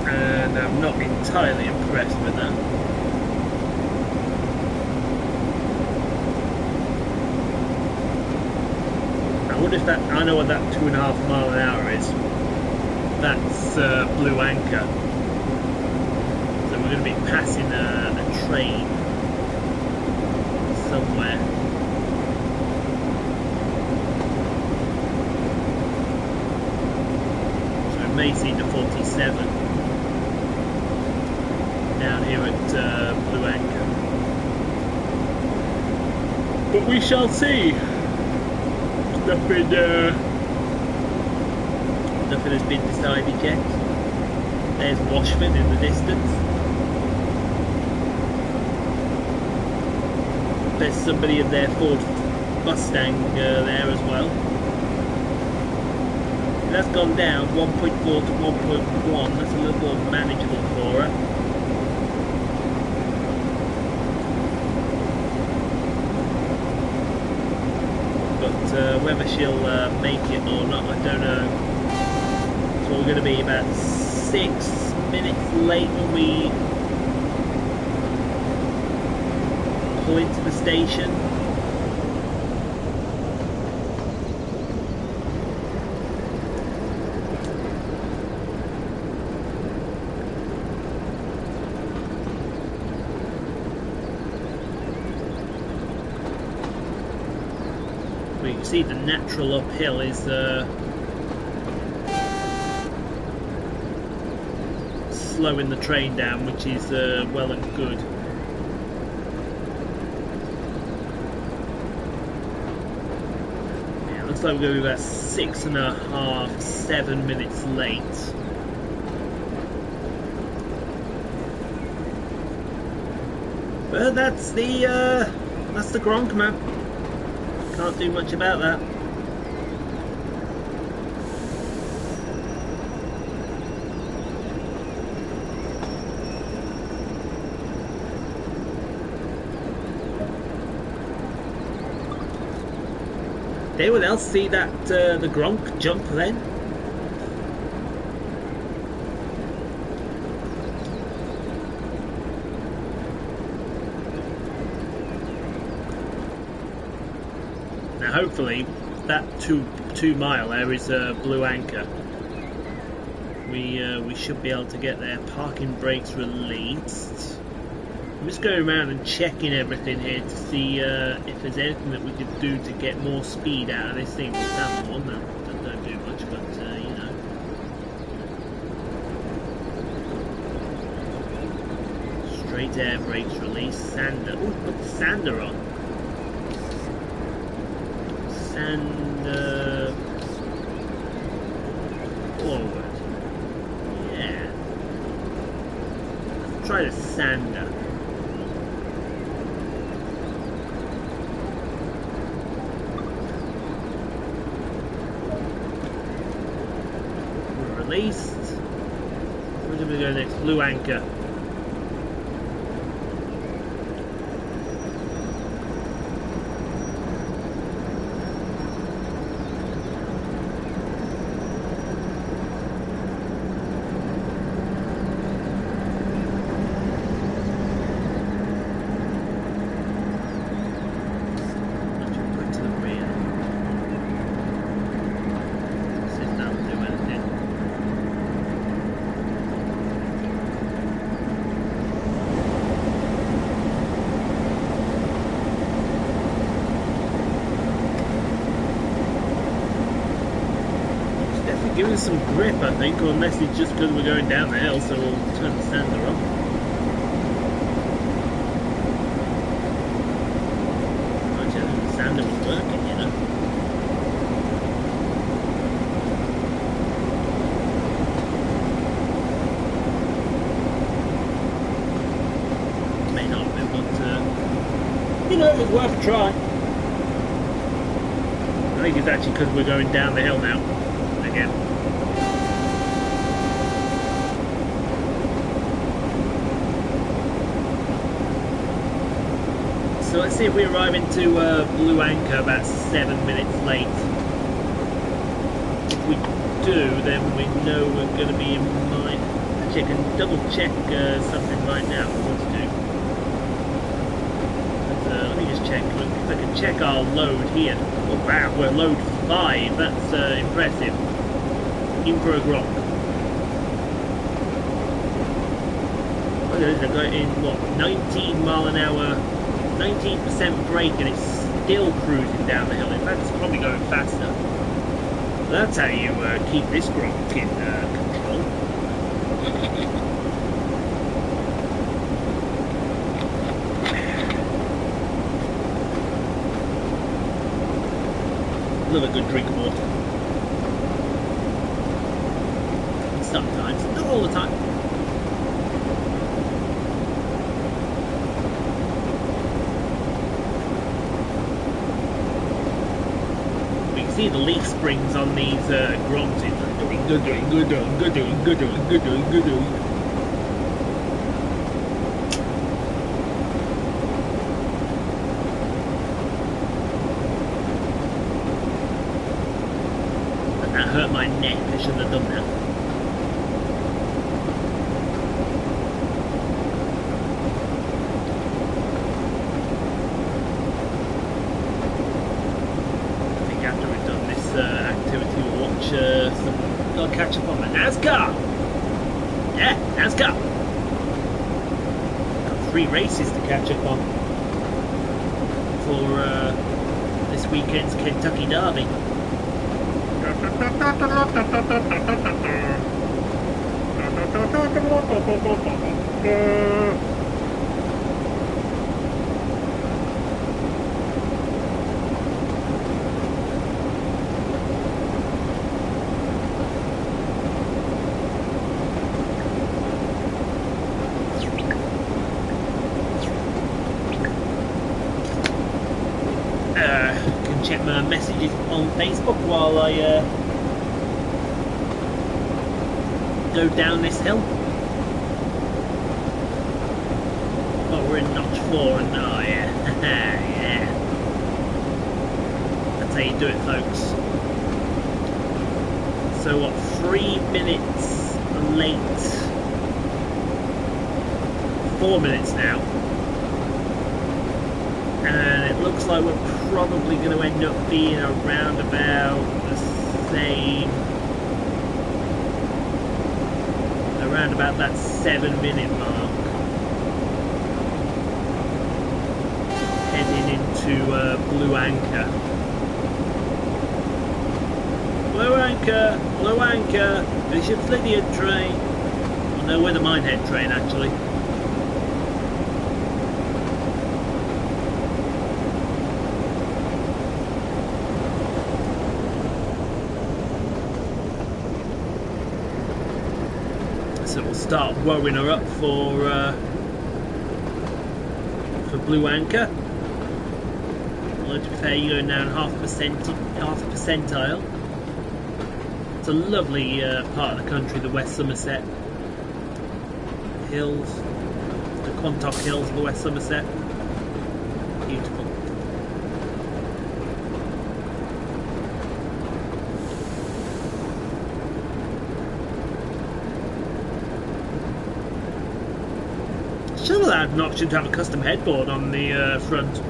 And I'm not entirely impressed with that. I wonder if that, I know what that 2.5 mile an hour is. That's Blue Anchor. We're going to be passing a train somewhere. So we may see the 47 down here at Blue Anchor. But we shall see. Nothing has been decided yet. There's Washford in the distance. There's somebody in their Ford Mustang there as well. That's gone down 1.4 to 1.1. That's a little more manageable for her. But whether she'll make it or not, I don't know. So we're going to be about 6 minutes late when we pull into the station. We can see the natural uphill is slowing the train down, which is well and good. Looks like we're going to be about 6.5, 7 minutes late. But that's the Gronk, man. Can't do much about that. Did anyone else see that the Gronk jump then? Now hopefully that two mile there is a Blue Anchor. We should be able to get there. Parking brakes released. I'm just going around and checking everything here to see if there's anything that we could do to get more speed out of this thing. That one that don't do much, but you know. Straight air brakes release. Sander. Ooh, put the sander on. Sander. Forward. Yeah. Let's try the sander. We're released. Where do we go next? Blue anchor. Giving some grip, I think, or unless it's just because we're going down the hill, so we'll turn the sander on. Actually, I think the sander was working, you know. May not have been, but, you know, it was worth a try. I think it's actually because we're going down the hill now, again. So let's see if we arrive into Blue Anchor about 7 minutes late. If we do, then we know we're going to be in mine. Actually, I can double check something right now if we want to do. But, let me just check. If I can check our load here. Oh wow, we're load 5. That's impressive. In for a grok. What is it? I've got in what 19 mile an hour. 19% brake and it's still cruising down the hill. In fact, it's probably going faster. That's how you keep this grok in control. Love a good drink of water. Sometimes, not all the time. See the leaf springs on these groms. It's like doing good. But that hurt my neck. I shouldn't have done that. I'll catch up on the NASCAR. Yeah, NASCAR. Got 3 races to catch up on for this weekend's Kentucky Derby. Check my messages on Facebook while I go down this hill. Oh, we're in notch 4 and oh yeah, yeah. That's how you do it, folks. So what, 3 minutes late? 4 minutes now. And it looks like we're probably going to end up being around about the same, around about that 7-minute mark, heading into Blue Anchor. Blue Anchor, Bishops Lyderard train. Oh no, we're the Minehead train actually. So we'll start rowing her up for Blue Anchor. Although to be fair, you're going down half a percentile. It's a lovely part of the country, the West Somerset Hills, the Quantock Hills of the West Somerset. Beautiful. Should have had an option to have a custom headboard on the front.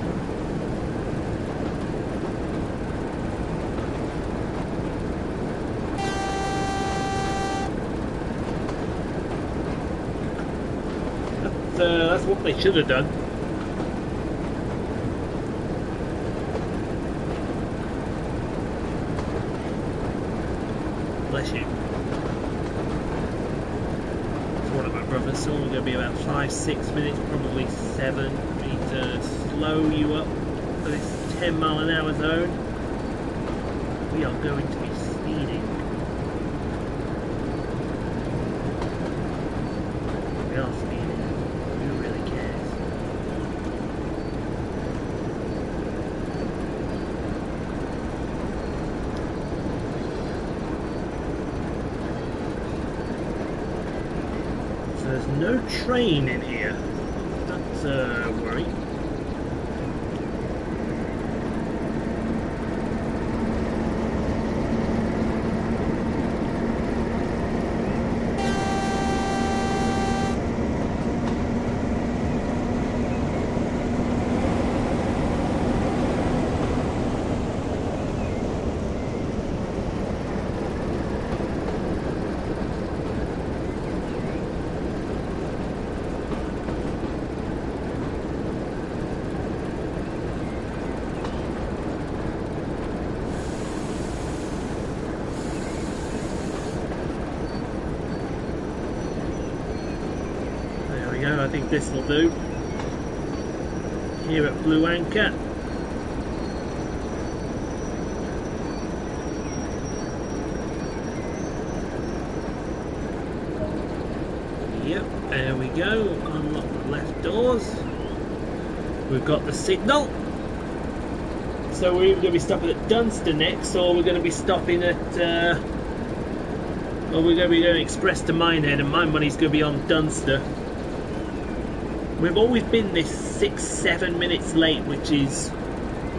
That's what they should have done. Bless you. It's one of my brothers, so we're going to be about 5-6 minutes, probably 7. We need to slow you up for this 10-mile-an-hour zone. We are going to be speeding. We are speeding. There's no train in here. That's a worry. I think this will do. Here at Blue Anchor. Yep, there we go. Unlock the left doors. We've got the signal. So we're either going to be stopping at Dunster next, or we're going to be stopping at or we're going to be going express to Minehead, and my money's going to be on Dunster. We've always been this 6-7 minutes late, which is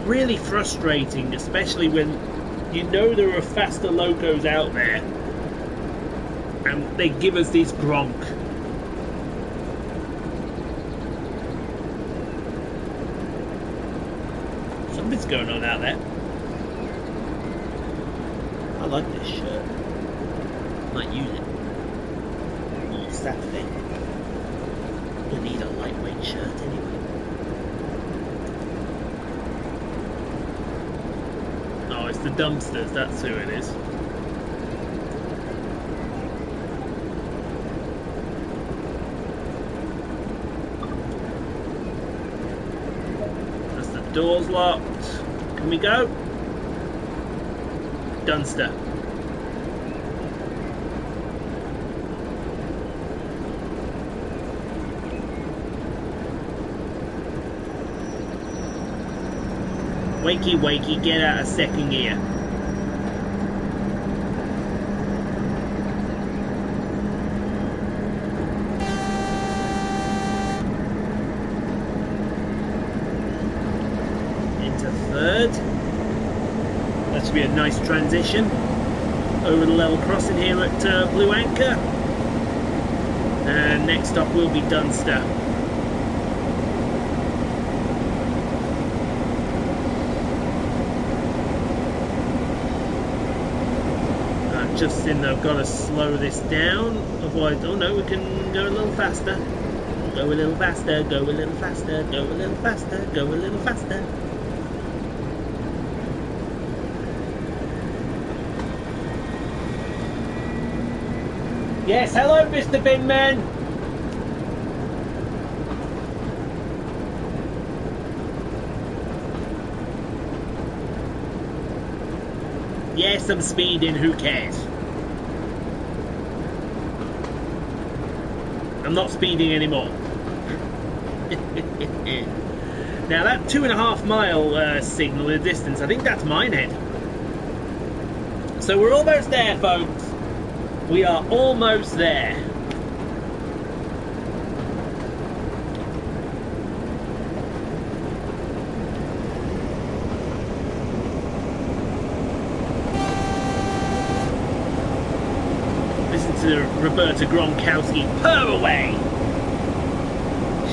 really frustrating, especially when you know there are faster locos out there and they give us these gronk. Something's going on out there. I like this shirt. I might use it on Saturday. We need a lightweight shirt anyway. Oh, it's the dumpsters, that's who it is. That's the doors locked. Can we go? Dunster. Wakey wakey, get out of second gear. Into third. That should be a nice transition over the level crossing here at Blue Anchor. And next stop will be Dunster. Just in, I've got to slow this down, otherwise, oh no, we can go a little faster. Go a little faster, go a little faster, go a little faster, go a little faster. Yes, hello, Mr. Binman. Yes, I'm speeding, who cares? I'm not speeding anymore. Now that 2.5 mile signal in the distance, I think that's Minehead. So we're almost there, folks. We are almost there. Listen to Roberta Gronkowski purr away.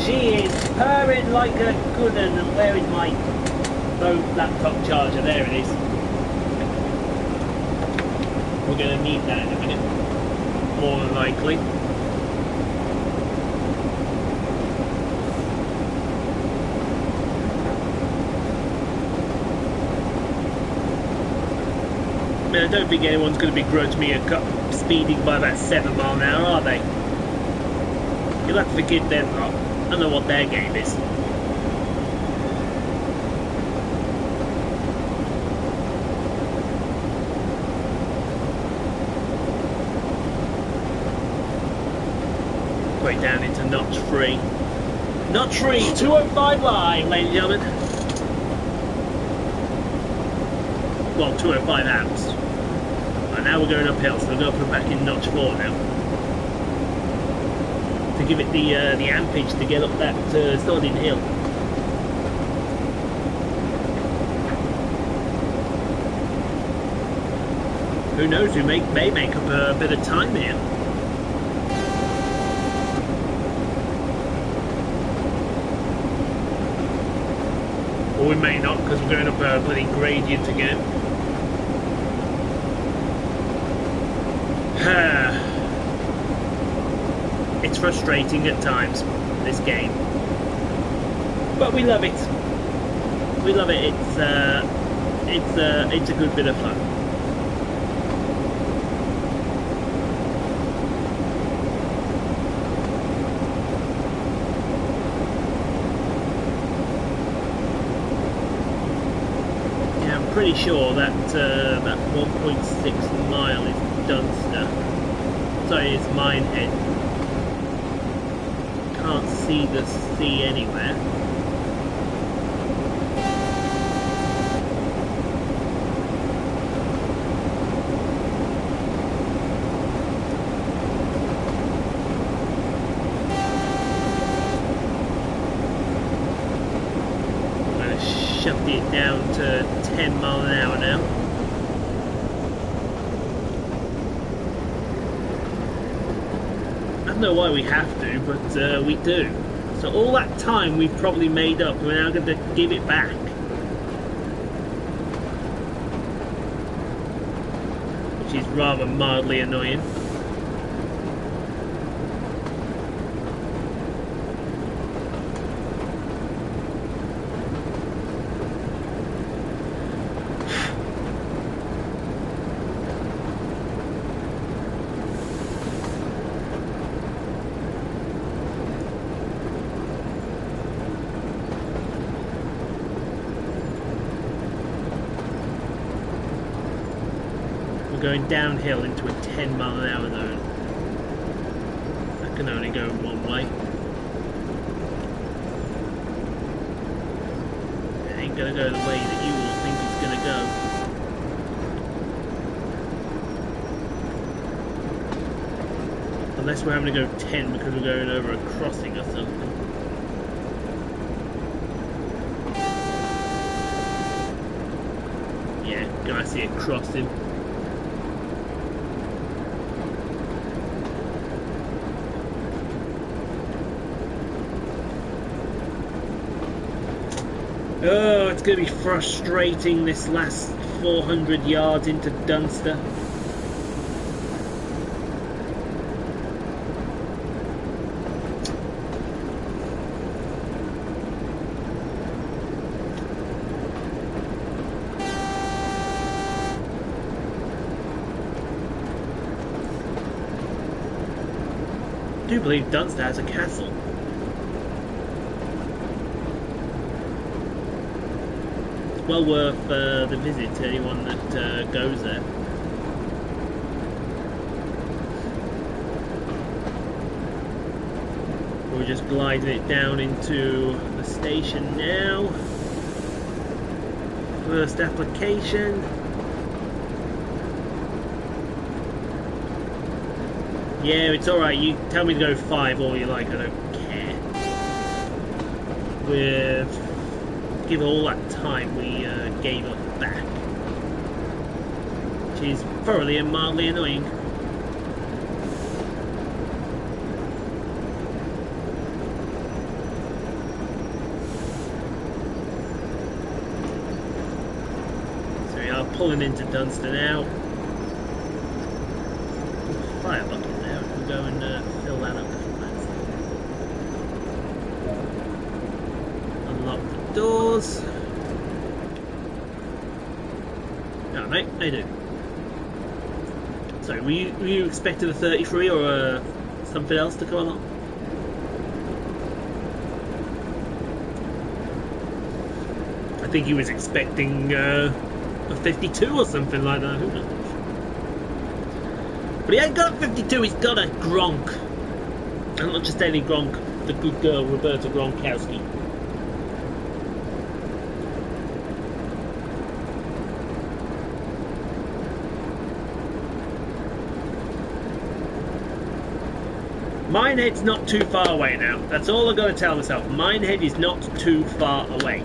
She is purring like a good one. And where is my laptop charger? There it is. We're going to need that in a minute, more than likely. I mean, I don't think anyone's going to begrudge me speeding by about 7 miles an hour, are they? You'll have to forgive them lot. I don't know what their game is. Way down into notch 3. Notch 3, 205 line, ladies and gentlemen. Well, 205 amps. Right, now we're going uphill, so we're going to put back in notch 4 now. To give it the ampage to get up that starting hill. Who knows, we may make up a bit of time here. Or we may not, because we're going up a bloody gradient again. It's frustrating at times, this game, but we love it. We love it. It's a good bit of fun. Yeah, I'm pretty sure that that 1.6 mile is Dunster. Sorry, it's Minehead. Can't see the sea anywhere. I'm going to shove it down to 10 miles an hour now. I don't know why we have to, but we do. So all that time we've probably made up, we're now going to give it back. Which is rather mildly annoying. Going downhill into a 10 mile an hour zone. That can only go one way. It ain't gonna go the way that you all think it's gonna go. Unless we're having to go 10 because we're going over a crossing or something. Yeah, I see a crossing. Oh, it's going to be frustrating this last 400 yards into Dunster. I do believe Dunster has a castle. Well worth the visit to anyone that goes there. just gliding it down into the station now. First application. Yeah, it's alright, you tell me to go 5 all you like, I don't care. Give all that time we gave up back. Which is thoroughly and mildly annoying. So we are pulling into Dunster now. Fire bucket there, we can go and fill that up if that's it. Unlock the doors. Alright mate, how you doing? So, were you expecting a 33 or something else to come along? I think he was expecting a 52 or something like that, who knows? But he ain't got a 52, he's got a Gronk. And not just any Gronk, the good girl Roberta Gronkowski. Minehead's not too far away now. That's all I've got to tell myself. Minehead is not too far away.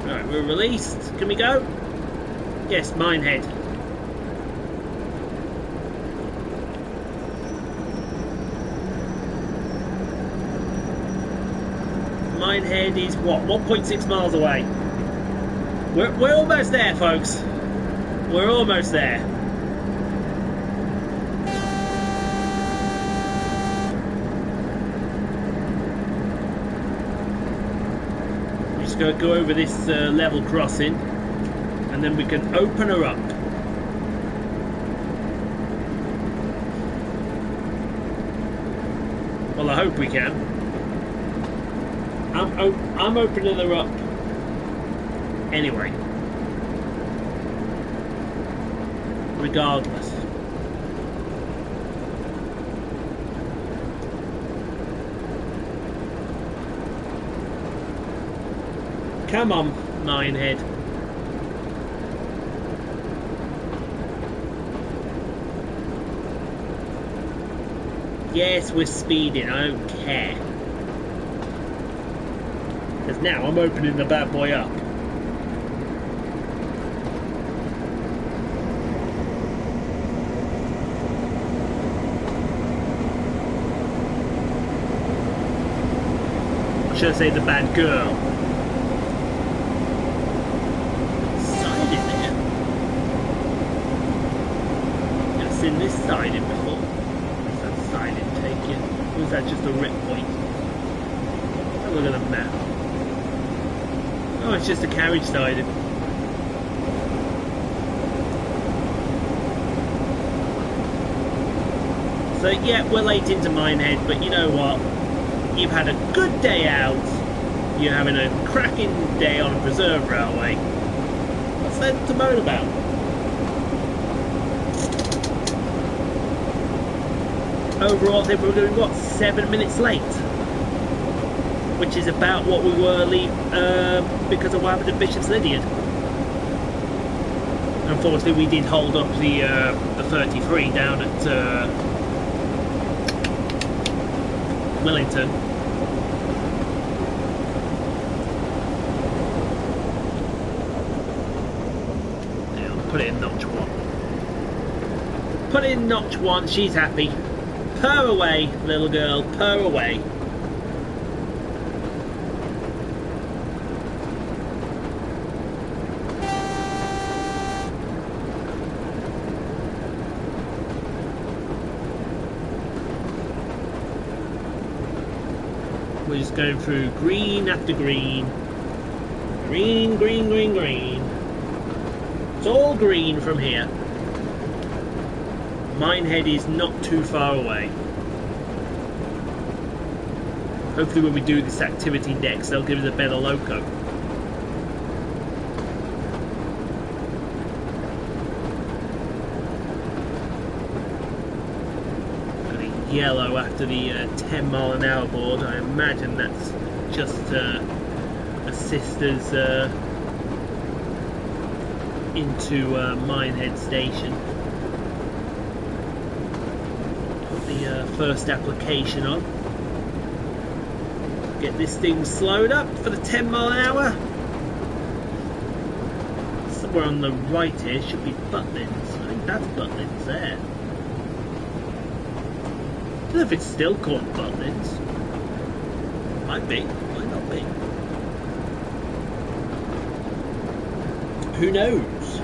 Alright, we're released. Can we go? Yes, Minehead. Minehead is what, 1.6 miles away. We're almost there, folks. We're almost there. We're just going to go over this level crossing, and then we can open her up. Well, I hope we can. I'm opening her up anyway, regardless. Come on, Minehead. Yes, we're speeding, I don't care. Because now I'm opening the bad boy up. Or should I say the bad girl? Siding there. I've seen this siding before. What's that siding take you? Or is that just a rip point? Have a look at the map. Oh, it's just a carriage siding. So yeah, we're late into Minehead, but you know what? You've had a good day out. You're having a cracking day on a preserve railway. What's there to moan about? Overall, I think we're doing what, 7 minutes late? Which is about what we were because of what happened at Bishops Lyderard. Unfortunately, we did hold up the 33 down at Wellington. Yeah, I'll put it in notch 1. Put it in notch 1, she's happy. Purr away, little girl, purr away. We're just going through green after green. Green, green, green, green. It's all green from here. Minehead is not too far away. Hopefully when we do this activity next, they'll give us a better loco. Got a yellow after the 10-mile-an-hour board. I imagine that's just assist us into Minehead station. Put the first application on. Get this thing slowed up for the 10 mile an hour. Somewhere on the right here should be Butlins. I think that's Butlins there. I don't know if it's still called Butlins. Might be, might not be. Who knows?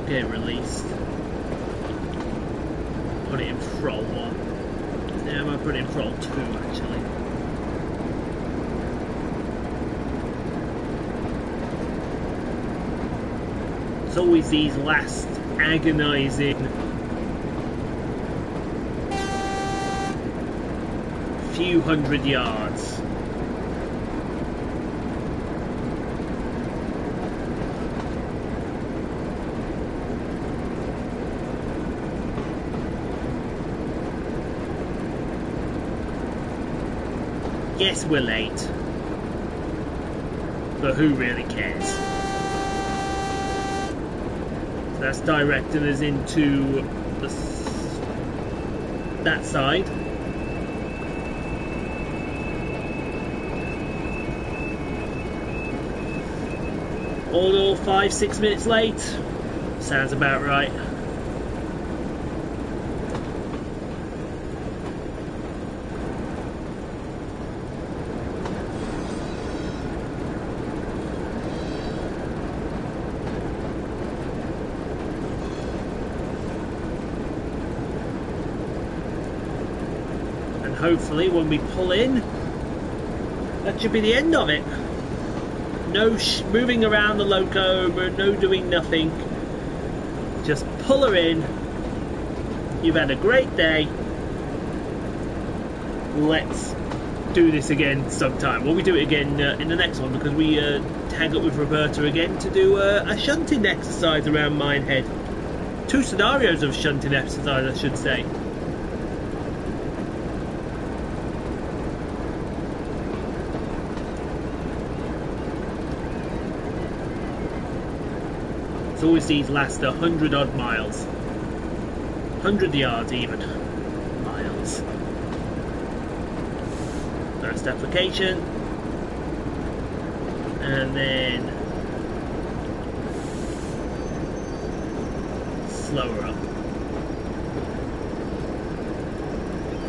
Get it released. Put it in throttle 1. Yeah, I might put it in throttle 2 actually. It's always these last agonising few hundred yards. Yes, we're late, but who really cares? So that's directing us into that side. All in all, 5-6 minutes late. Sounds about right. Hopefully when we pull in, that should be the end of it. No moving around the loco, no doing nothing. Just pull her in. You've had a great day. Let's do this again sometime. Well, we do it again in the next one, because we tag up with Roberta again to do a shunting exercise around Minehead. 2 scenarios of shunting exercise, I should say. It's always these last 100 odd miles. 100 yards even. Miles. First application. And then slower up.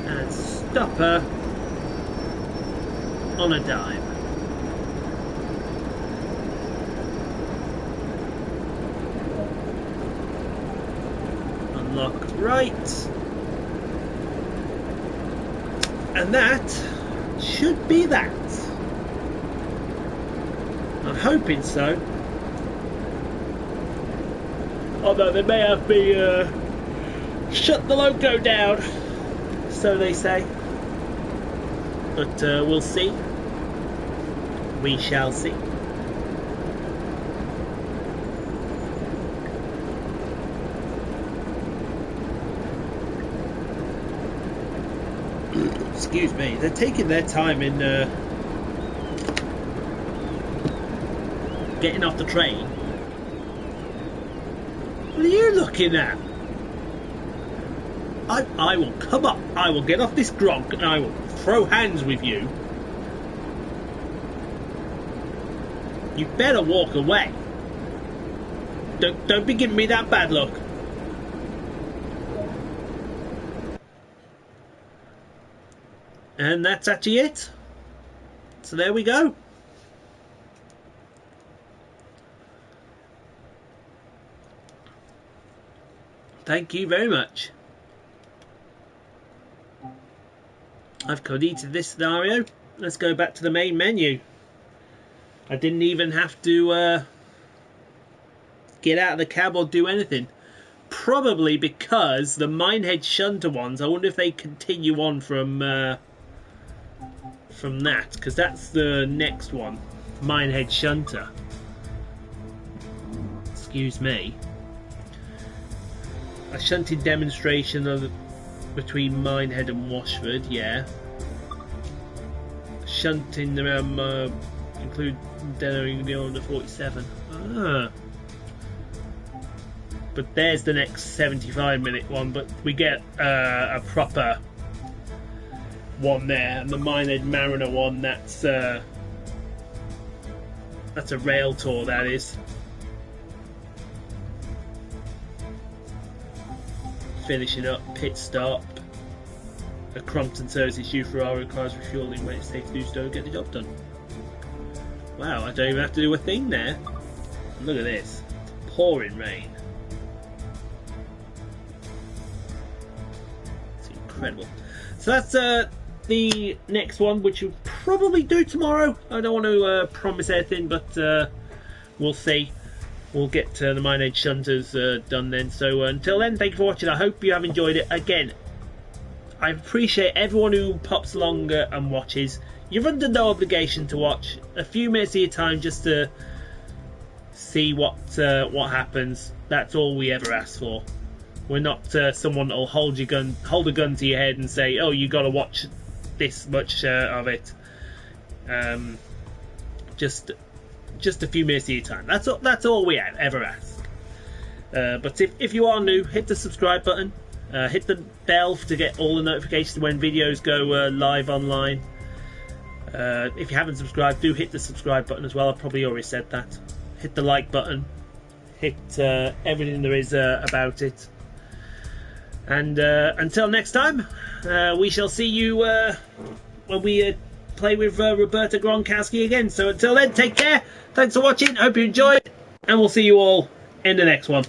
And stop her on a dime. Lock right, and that should be that. I'm hoping so, although they may have me shut the loco down, so they say, but we'll see. We shall see. Excuse me, they're taking their time in getting off the train. What are you looking at? I will come up, I will get off this gronk and I will throw hands with you. You better walk away. Don't be giving me that bad look. And that's actually it. So there we go. Thank you very much. I've completed this scenario. Let's go back to the main menu. I didn't even have to get out of the cab or do anything. Probably because the Minehead shunter ones, I wonder if they continue on from that, because that's the next one, Minehead shunter. Excuse me. A shunting demonstration of between Minehead and Washford, yeah. Shunting around include demoing the older 47. Ah. But there's the next 75-minute one, but we get a proper one there, and the Minehead Mariner one, that's a rail tour, that is. Finishing up, pit stop. A Crompton service issue for our requires refueling when it's safe to do so to get the job done. Wow, I don't even have to do a thing there. Look at this. It's pouring rain. It's incredible. So that's the next one, which we'll probably do tomorrow. I don't want to promise anything, but we'll see. We'll get the Minehead shunters done then. So until then, thank you for watching. I hope you have enjoyed it. Again, I appreciate everyone who pops along and watches. You're under no obligation to watch. A few minutes of your time just to see what happens. That's all we ever ask for. We're not someone that'll hold a gun to your head and say, "Oh, you got to watch this much of it." Just a few minutes of your time. That's all we ever ask. But if you are new, hit the subscribe button. Hit the bell to get all the notifications when videos go live online. If you haven't subscribed, do hit the subscribe button as well. I've probably already said that. Hit the like button. Hit everything there is about it. And until next time, we shall see you when we play with Roberta Gronkowski again. So until then, take care. Thanks for watching. Hope you enjoyed. And we'll see you all in the next one.